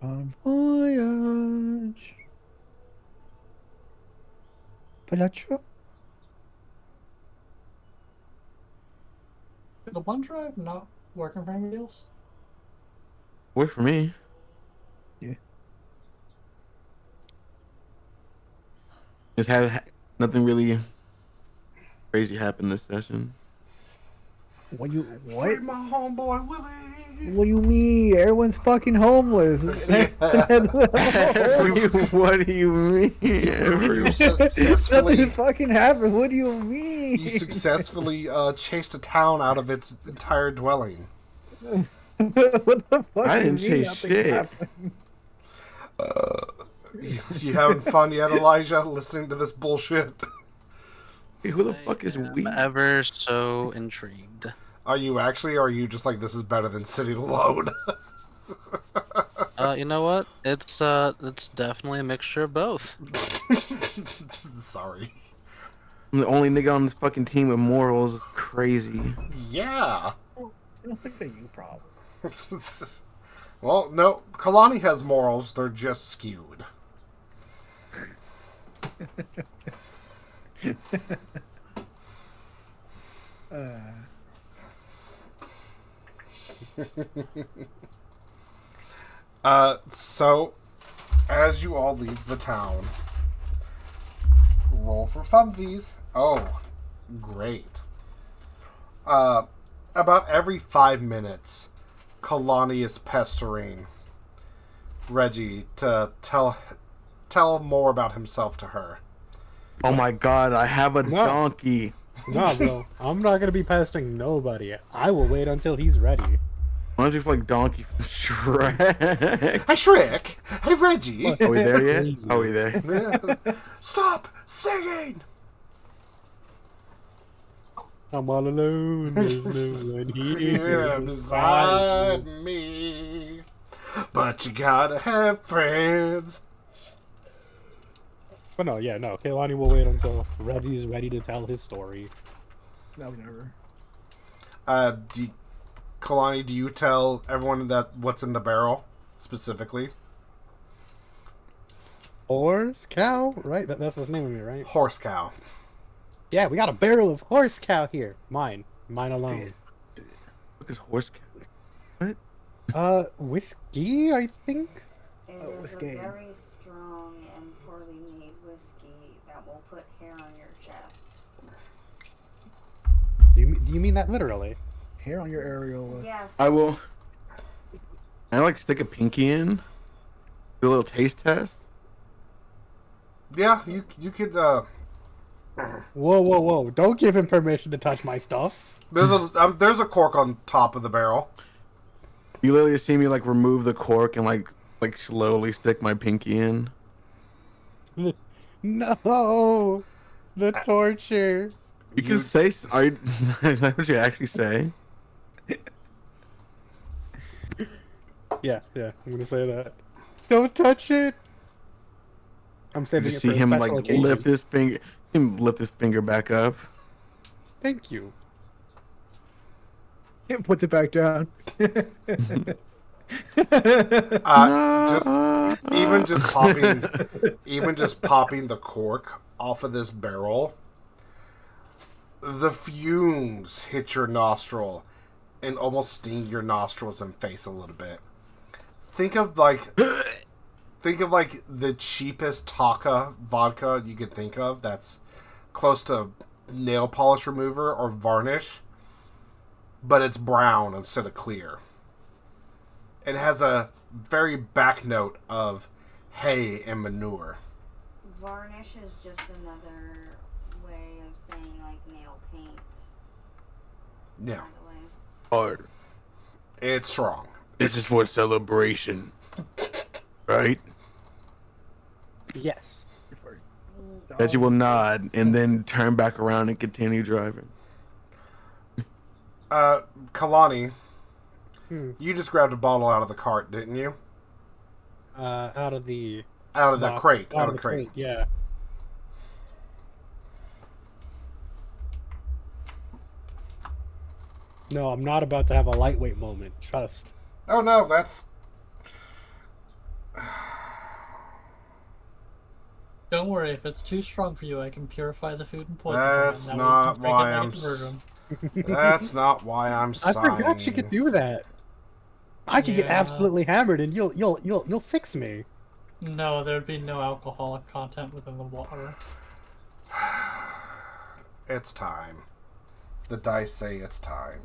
Bon voyage. Palacho. Is the OneDrive not working for anybody else? Work for me. Yeah. Just had nothing really crazy happen this session. What you what? Free my homeboy Willie. What do you mean? Everyone's fucking homeless. What do you mean? You Nothing successfully, fucking happened. What do you mean? you successfully chased a town out of its entire dwelling. What the fuck? I do you didn't mean chase nothing shit. happened? You having fun yet, Elijah, listening to this bullshit? Hey, who the fuck is I'm we? ever so intrigued. Are you actually, or are you just like, this is better than sitting alone? You know what? It's definitely a mixture of both. Sorry. I'm the only nigga on this fucking team with morals. It's crazy. Yeah. Sounds like a you problem. Well, no, Keilani has morals, they're just skewed. So, as you all leave the town, roll for funsies. Oh, great. About every 5 minutes, Keilani is pestering Reggie to tell more about himself to her. Oh my god, I have a No. donkey. Nah, bro. I'm not gonna be pestering nobody. I will wait until he's ready. Why don't you feel like donkey from Shrek? Hey, Shrek! Hey, Reggie! Are we there yet? Crazy. Are we there? Stop singing! I'm all alone. There's no one here Here beside beside me. But you gotta have friends. But no, yeah, no. Keilani will wait until Reggie's ready to tell his story. No, never. Keilani, do you tell everyone that what's in the barrel specifically? Horse cow, right? That's the name of it, right? Horse cow. Yeah, we got a barrel of horse cow here. Mine alone. Look, is horse. Whiskey, I think. It Oh, is a whiskey. very strong and poorly made whiskey that will put hair on your chest. Do you mean that literally? Hair on your areola. Yes. I will. I like stick a pinky in. Do a little taste test. Yeah, you could. Whoa! Don't give him permission to touch my stuff. There's a cork on top of the barrel. You literally see me like remove the cork and like slowly stick my pinky in. No, the torture. You can say. Is that what you actually say? Yeah, I'm gonna say that. Don't touch it. I'm You saving just it see for a him special like occasion. lift his finger. Him lift his finger back up. Thank you. It puts it back down. Just even just popping the cork off of this barrel, the fumes hit your nostril and almost sting your nostrils and face a little bit. Think of like the cheapest Taka vodka you could think of that's close to nail polish remover or varnish, but it's brown instead of clear. It has a very back note of hay and manure. Varnish is just another way of saying like nail paint. Yeah, By the way. Hard. it's strong. This is for celebration, right? Yes. That you will nod and then turn back around and continue driving. Keilani, You just grabbed a bottle out of the cart, didn't you? Out of the Out of the box, crate. Out of the crate. Yeah. No, I'm not about to have a lightweight moment. Trust. Oh no, that's Don't worry, if it's too strong for you, I can purify the food and poison. That's and not then we can why drink it I'm like a conversion. that's not why I'm I signing. forgot you could do that. I could get Yeah. absolutely hammered, and you'll fix me. No, there'd be no alcoholic content within the water. It's time. The dice say it's time.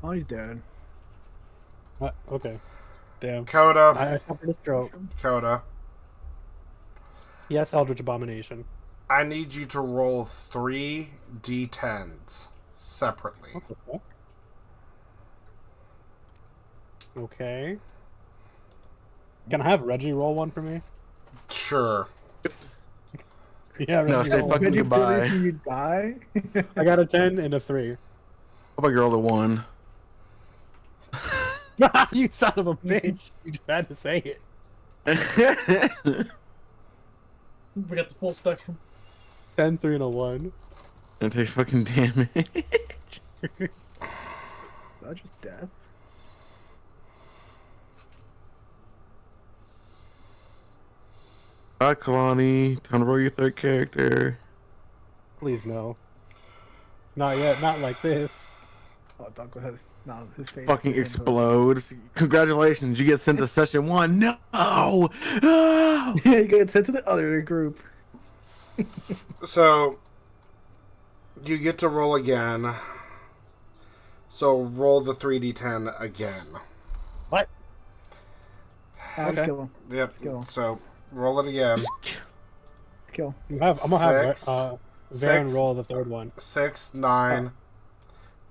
Oh, he's dead. Okay. Damn. Koada. I suffered a stroke. Koada. Yes, Eldritch Abomination. I need you to roll 3 d10s separately. What the fuck? Okay. Can I have Reggie roll one for me? Sure. Yeah, Reggie. No, say roll fucking one. Did you goodbye. really see you die? I got a 10 and a 3. How about you roll a 1? You son of a bitch! You just had to say it. We got the full spectrum. 10, 3, and a 1. And take fucking damage. Is that just death? Alright, Keilani. Time to roll your third character. Please no. Not yet. Not like this. Oh, Dunkle has his face. Fucking is into- explodes. Congratulations, you get sent to session 1. No! No! Yeah, you get sent to the other group. So, you get to roll again. So, roll the 3d10 again. What? Just Okay. kill him. Yep. Kill. So, roll it again. Kill. I'm gonna have Six. Vaeryn Six. roll the third one. 6, 9.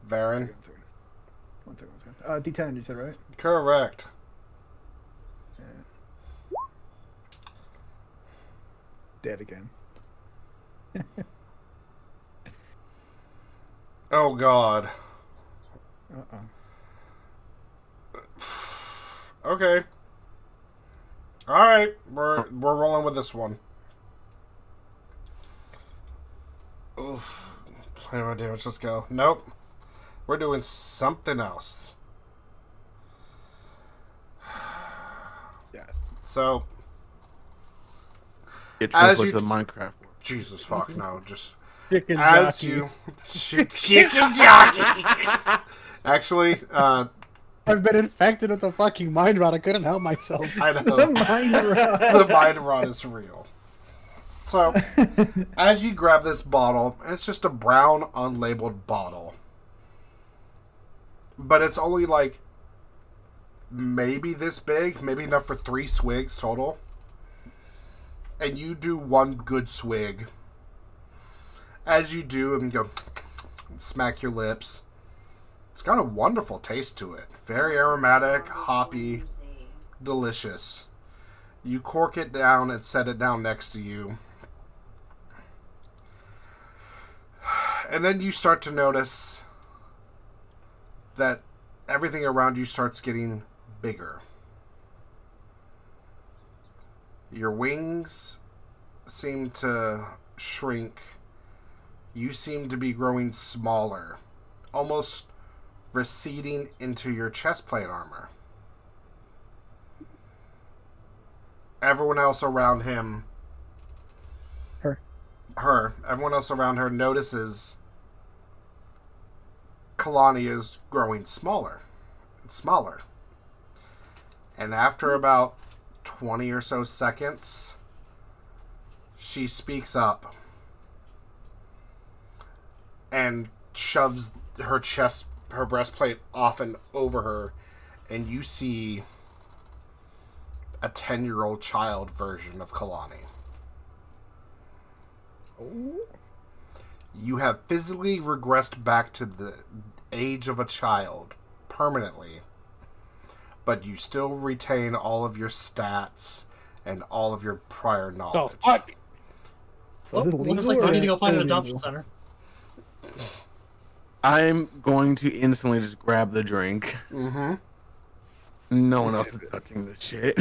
Vaeryn. One second. D10, you said, right? Correct. Dead again. Oh, God. Okay. Alright. We're rolling with this one. Oof. 21 damage. Let's go. Nope. We're doing something else. Yeah. So, Get As translated you- to Minecraft world. Jesus fuck no. Just Chicken as jockey. you chicken jockey. Actually, I've been infected with the fucking mind rot. I couldn't help myself. I The know mind rot. the mind rot is real. So, as you grab this bottle, and it's just a brown unlabeled bottle, but it's only like maybe this big, maybe enough for 3 swigs total. And you do one good swig. As you do, and go and smack your lips. It's got a wonderful taste to it. Very aromatic, hoppy, delicious. You cork it down and set it down next to you. And then you start to notice that everything around you starts getting bigger. Your wings seem to shrink. You seem to be growing smaller, almost receding into your chest plate armor. Everyone else around him, everyone else around her notices Keilani is growing smaller and smaller. And after about 20 or so seconds, she speaks up and shoves her breastplate off and over her, and you see a 10-year-old child version of Keilani. You have physically regressed back to the age of a child permanently, but you still retain all of your stats and all of your prior knowledge. The fuck? Oh, Is it looks legal like we or need to go find an illegal? adoption center. I'm going to instantly just grab the drink. Mm-hmm. No one else is touching this shit.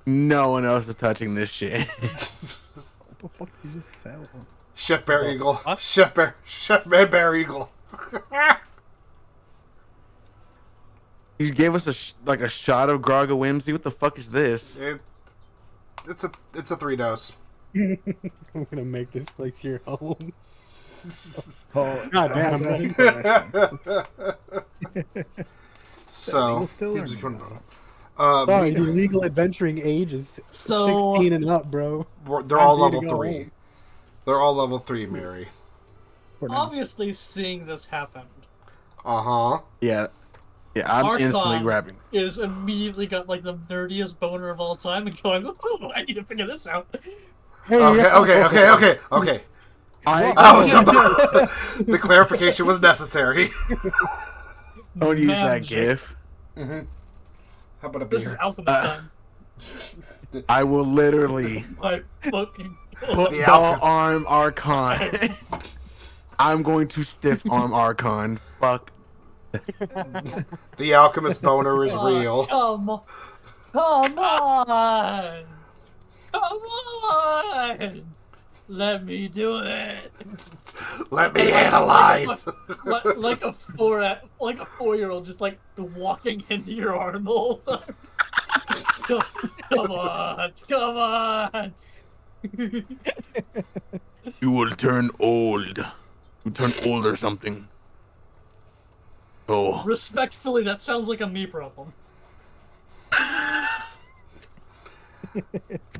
No one else is touching this shit. What the fuck did you just sell? Chef Bear The Eagle. fuck? Chef Bear Eagle. He gave us a shot of Grog of Whimsy. What the fuck is this? It's a 3-dose. I'm gonna make this place your home. Oh, God damn, that's man. the question. So legal still or keep just no? going. Sorry, the legal adventuring age is So- 16 and up, bro. They're all Time for you level to go 3. home. They're all level 3, Mary. For now. Obviously, seeing this happen, Uh-huh. Yeah. Yeah, I'm instantly Arkon grabbing. is immediately got like the nerdiest boner of all time and going, oh, I need to figure this out. Okay. I was about... The clarification was necessary. Don't use that Magic. gif. How about a This is beer? alchemist time. I will literally My fucking put The ball alchemist. arm Arkon. I'm going to stiff arm Arkon. Fuck. The alchemist boner is Oh, real. Come on. Come on. Let me do it. Let me analyze. Like a 4-year-old just like walking into your arm the whole time. Come on. You will turn old. You turn old or something. Oh. Respectfully, that sounds like a me problem.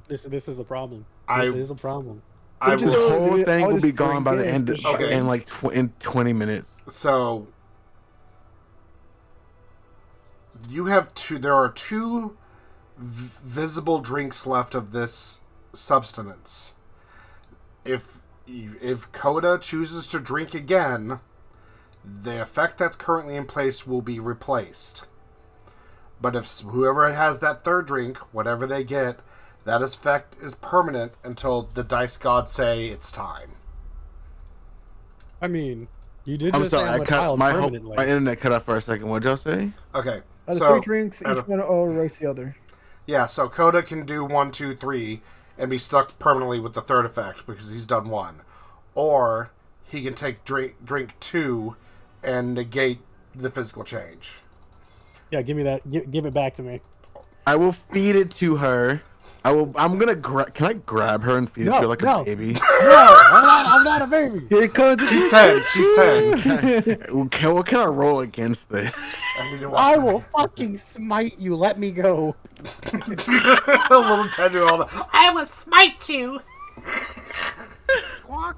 This is a problem. I- This is a problem. I Just- The will, whole I'll thing will just be gone by the bring end games of, to Okay. in like in 20 minutes. so you have two. There are two visible drinks left of this substance. If Koada chooses to drink again, the effect that's currently in place will be replaced. But if whoever has that third drink, whatever they get, that effect is permanent until the dice gods say it's time. I mean, you did I'm just say sorry, I'm I a cut child my permanently. my internet cut off for a second. What'd y'all say? Okay, Out of so 3 drinks, out each of- one overwrites the other. yeah, so Koada can do 1, 2, 3 and be stuck permanently with the third effect because he's done 1, or he can take drink 2 and negate the physical change. Yeah, give me that. Give it back to me. I will feed it to her. I'm gonna can I grab her and feed it to her like a baby? No, I'm not a baby. Here it comes. She's 10. She's 10. What can I roll against this? I need to watch I that. will fucking smite you. Let me go. A little 10-year-old. I will smite you.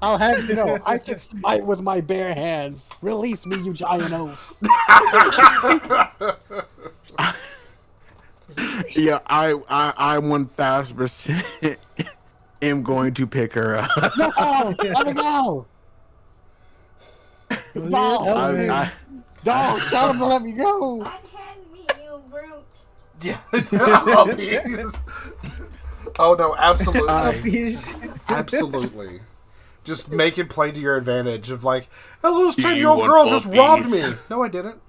I'll have you know, I can smite with my bare hands. Release me, you giant oaf. Yeah, I 1000% am going to pick her up. No, let me go. Don't help me. Don't tell him to let me go. Unhand me, you brute. Yeah. Oh, please. Oh, no, absolutely. Absolutely. Just make it play to your advantage of like, oh, this Do you 10-year-old want girl just robbed puppies? me. No, I didn't.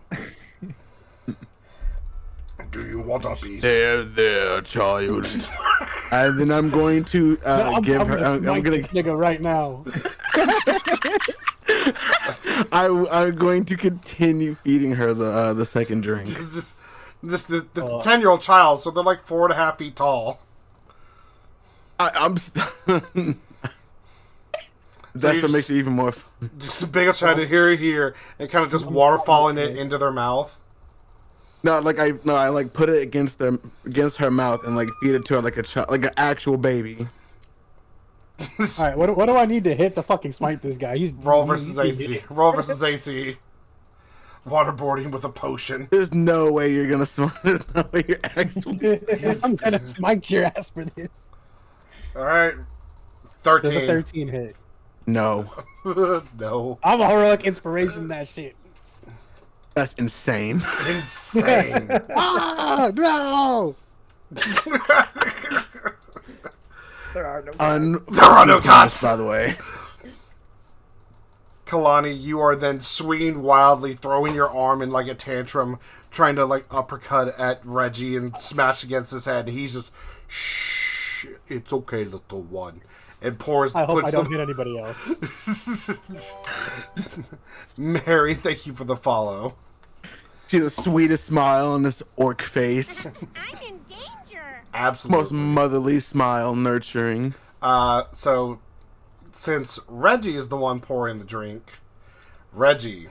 Do you want a piece? There, child. And then I'm going to I'm give her. gonna I'm smite gonna. this nigga right now. I'm going to continue feeding her the second drink. It's just this 10-year-old child, so they're like 4.5 feet tall. I'm. That's what makes it even more. Just a big old child here, and kind of just waterfalling it into their mouth. No, I like put it against her mouth and like feed it to her like a child, like an actual baby. All right, what do I need to hit to fucking smite this guy? Roll versus AC. Roll versus AC. Waterboarding with a potion. There's no way you're gonna smite. There's no way you're actually. I'm gonna smite your ass for this. All right. There's 13. a 13 hit. No, No. I'm a heroic inspiration. That shit. that's insane. Insane. Ah, no! There are no. There are no gods. By the way. Keilani, you are then swinging wildly, throwing your arm in like a tantrum, trying to like uppercut at Reggie and smash against his head. He's just, shh, it's okay, little one. And pours. I hope puts I don't the- hit anybody else. Mary, thank you for the follow. See the sweetest smile on this orc face. I'm in danger. Absolutely. Most motherly smile, nurturing. So, since Reggie is the one pouring the drink, Reggie,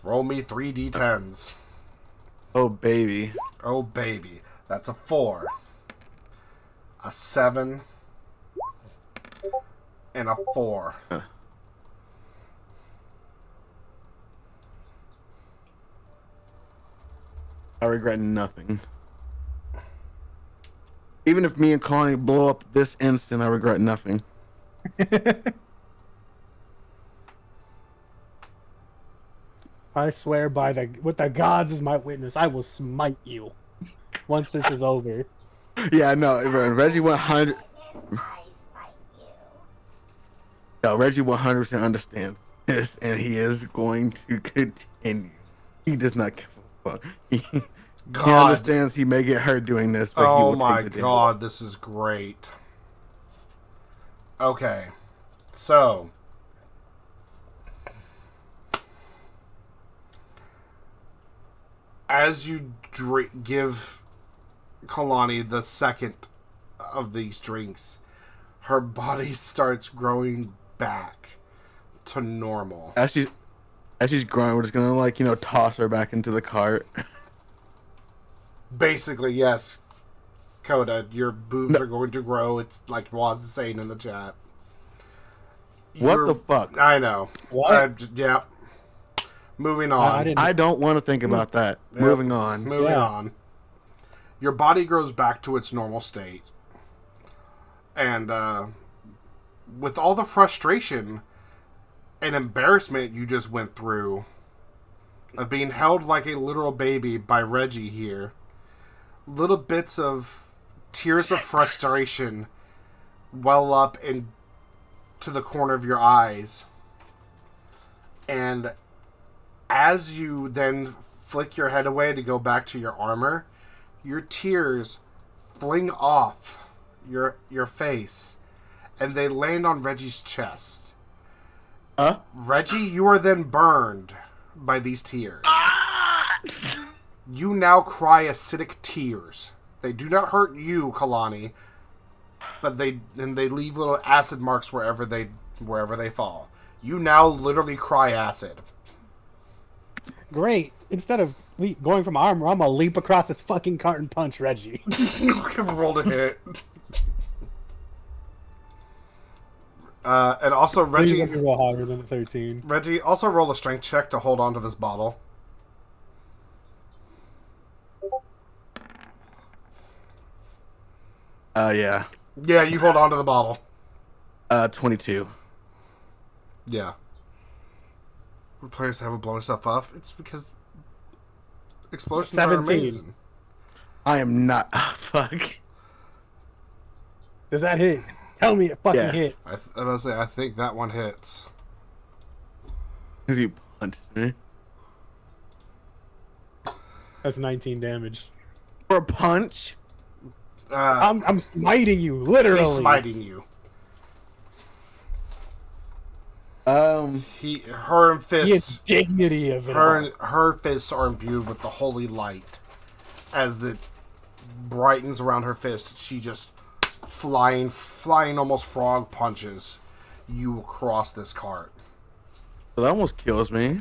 roll me 3d10s. Oh baby. Oh, baby. That's a 4, a 7, and a 4. I regret nothing. Even if me and Keilani blow up this instant, I regret nothing. I swear by with the gods as my witness, I will smite you once this is over. Yeah, no, Reggie 100. Yo, Reggie 100% understands this, and he is going to continue. He does not give a fuck. He understands he may get hurt doing this, but he will my take the god, this is great. Okay, so as you give Keilani the second of these drinks, her body starts growing back to normal. As she's growing, we're just gonna toss her back into the cart. Basically, yes, Koada, your boobs are going to grow. It's like Waz is saying in the chat. What the fuck? I know. What? Yeah. Moving on. I don't want to think about that. Yep. Moving on. Moving on. Your body grows back to its normal state. And with all the frustration and embarrassment you just went through of being held like a literal baby by Reggie here, little bits of tears of frustration well up into the corner of your eyes. And as you then flick your head away to go back to your armor, your tears fling off your face, and they land on Reggie's chest. Reggie, you are then burned by these tears. You now cry acidic tears. They do not hurt you, Keilani, but they leave little acid marks wherever they fall. You now literally cry acid. Great. Instead of going from armor, I'm gonna leap across this fucking cart and punch Reggie. Rolled a hit. And also Reggie. Please let me roll higher than a 13. Reggie, also roll a strength check to hold on to this bottle. Yeah. Yeah, you hold on to the bottle. 22. Yeah. Players haven't blown stuff off. It's because explosions 17. are amazing. I am not. Fuck. Does that hit? Tell me it fucking Yes. hits. I was gonna say, I think that one hits. Because you punched me. That's 19 damage. For a punch? I'm smiting you, literally. He's smiting you. Her fists. The indignity of it. Her fists are imbued with the holy light. As it brightens around her fist, she just flying almost frog punches you across this cart. So that almost kills me.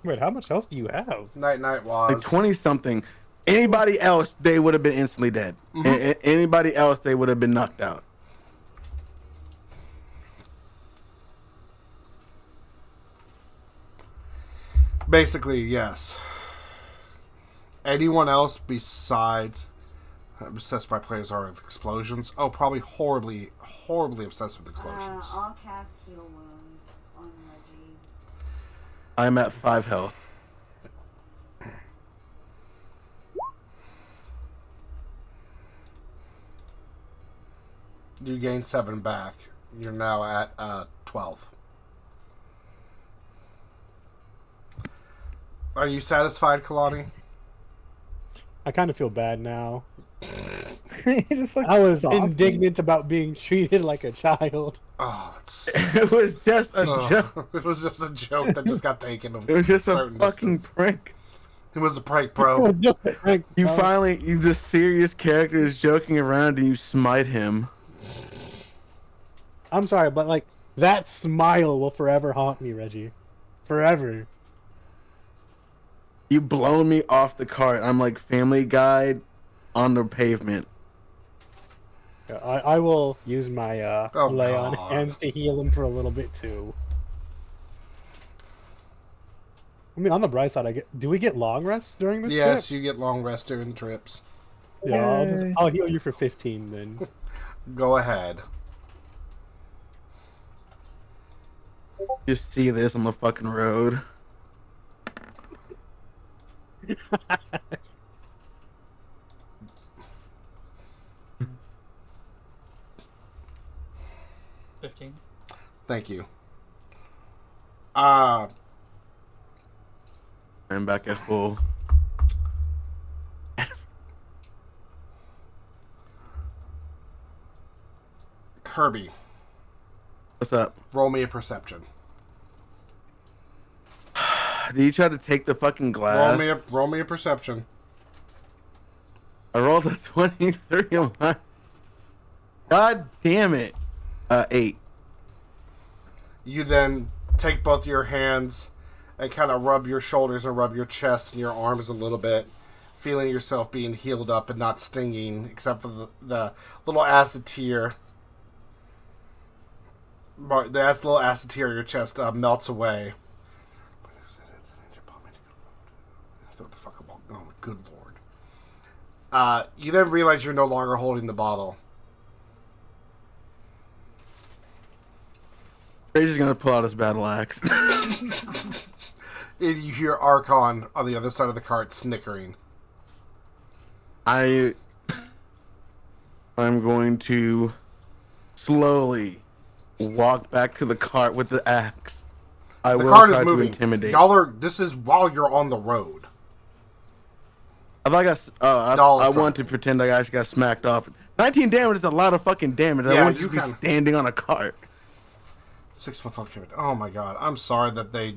Wait, how much health do you have? Night was Like 20 something. Anybody else, they would have been instantly dead. Anybody else, they would have been knocked out. Basically, yes. Anyone else besides obsessed by players are with explosions? Oh, probably horribly obsessed with explosions. I'll cast heal wounds on Reggie. I'm at 5 health. You gain 7 back. You're now at 12. Are you satisfied, Keilani? I kind of feel bad now. Just fucking I was soft. indignant about being treated like a child. Oh, that's... It was just a joke. It was just a joke that just got taken. It was just a fucking prank. It was a prank, bro. The serious character is joking around and you smite him. I'm sorry, but like that smile will forever haunt me, Reggie. Forever. You blown me off the cart. I'm like Family Guy on the pavement. I will use my lay on God. hands to heal him for a little bit too. I mean, on the bright side, do we get long rests during this Yes, trip? you get long rest during the trips. Yeah, Yay. I'll heal you for 15 then. Go ahead. Just see this on the fucking road. $15. Thank you. I'm back at full. Kirby, What's up? roll me a perception. Did you try to take the fucking glass? Roll me a perception. I rolled a 23 on my... God damn it. 8. You then take both your hands and kind of rub your shoulders and rub your chest and your arms a little bit, feeling yourself being healed up and not stinging, except for the little acid tear. The little acid tear in your chest melts away. What the fuck about? Oh, good lord. You then realize you're no longer holding the bottle. Reggie's gonna pull out his battle axe. And you hear Arkon on the other side of the cart snickering. I'm going to slowly walk back to the cart with the axe. I The will cart is try to moving. intimidate. This is while you're on the road. I want to pretend I actually got smacked off. 19 damage is a lot of fucking damage. I Yeah, want to you just be can- standing on a cart. 6 month old kid. Oh my god. I'm sorry that they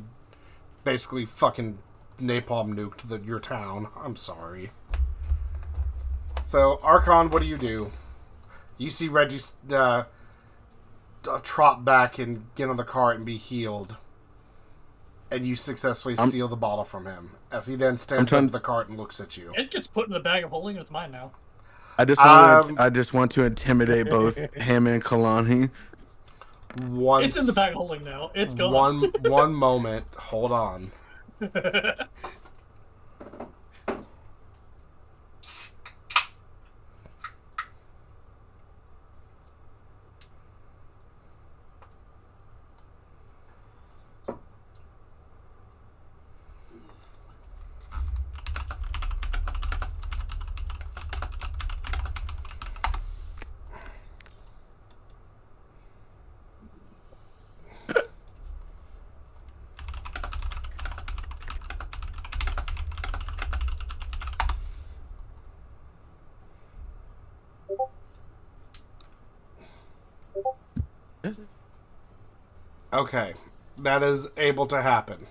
basically fucking napalm nuked your town. I'm sorry. So, Arkon, what do? You see Reggie trot back and get on the cart and be healed. And you successfully steal the bottle from him. As he then stands up to the cart and looks at you. It gets put in the bag of holding. It's mine now. I just want to intimidate both him and Keilani. It's in the bag of holding now. It's gone. One moment. Hold on. Okay. That is able to happen.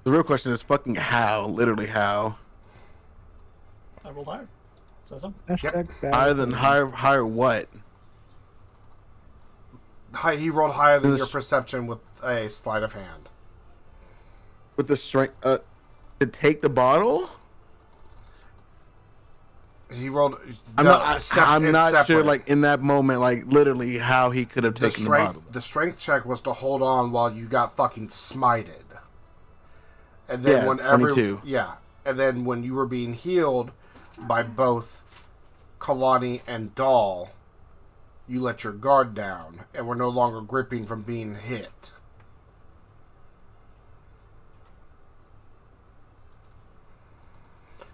The real question is fucking how? Literally how? I rolled higher. Says him. Hashtag bad. Higher what? He rolled higher than your perception with a sleight of hand. With the strength to take the bottle? He rolled. I'm not sure, separate. like, in that moment, like, literally how he could have taken the bottle. The strength check was to hold on while you got fucking smited. And then Yeah, 22. And then when you were being healed by both Keilani and Doll, you let your guard down and were no longer gripping from being hit.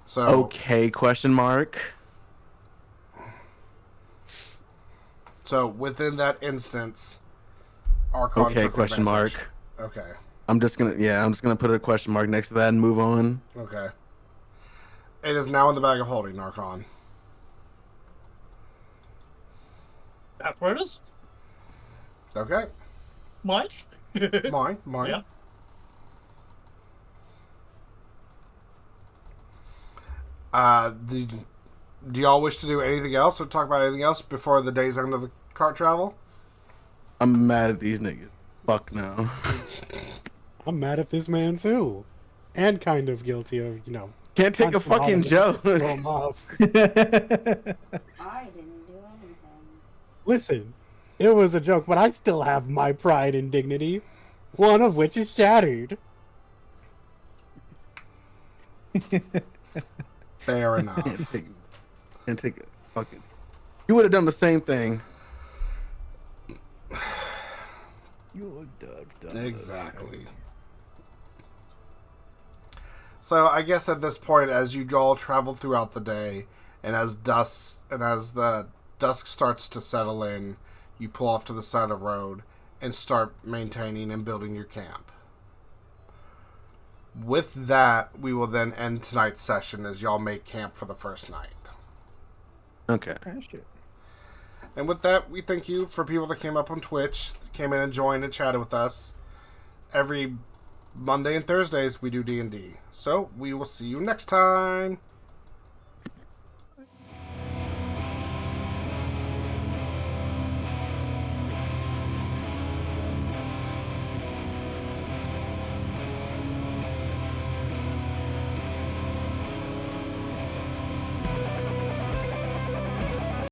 So Okay, question mark. So within that instance, Arkon Okay, took question advantage. mark. Okay. I'm just gonna put a question mark next to that and move on. Okay. It is now in the bag of holding, Arkon. That's where it is. Okay. Mine. Mine. Yeah. Do y'all wish to do anything else or talk about anything else before the day's end of the cart travel? I'm mad at these niggas. Fuck no. I'm mad at this man too, and kind of guilty of Can't take a fucking joke. throw him off. I didn't do anything. Listen, it was a joke, but I still have my pride and dignity, one of which is shattered. Fair enough. Can't take it. Fucking. You would have done the same thing. You would have done Exactly. So I guess at this point, as you all travel throughout the day, and as the dusk starts to settle in, you pull off to the side of the road and start maintaining and building your camp. With that, we will then end tonight's session as y'all make camp for the first night. Okay. And with that, we thank you for people that came up on Twitch, came in and joined and chatted with us. Every Monday and Thursdays, we do D&D. So, we will see you next time.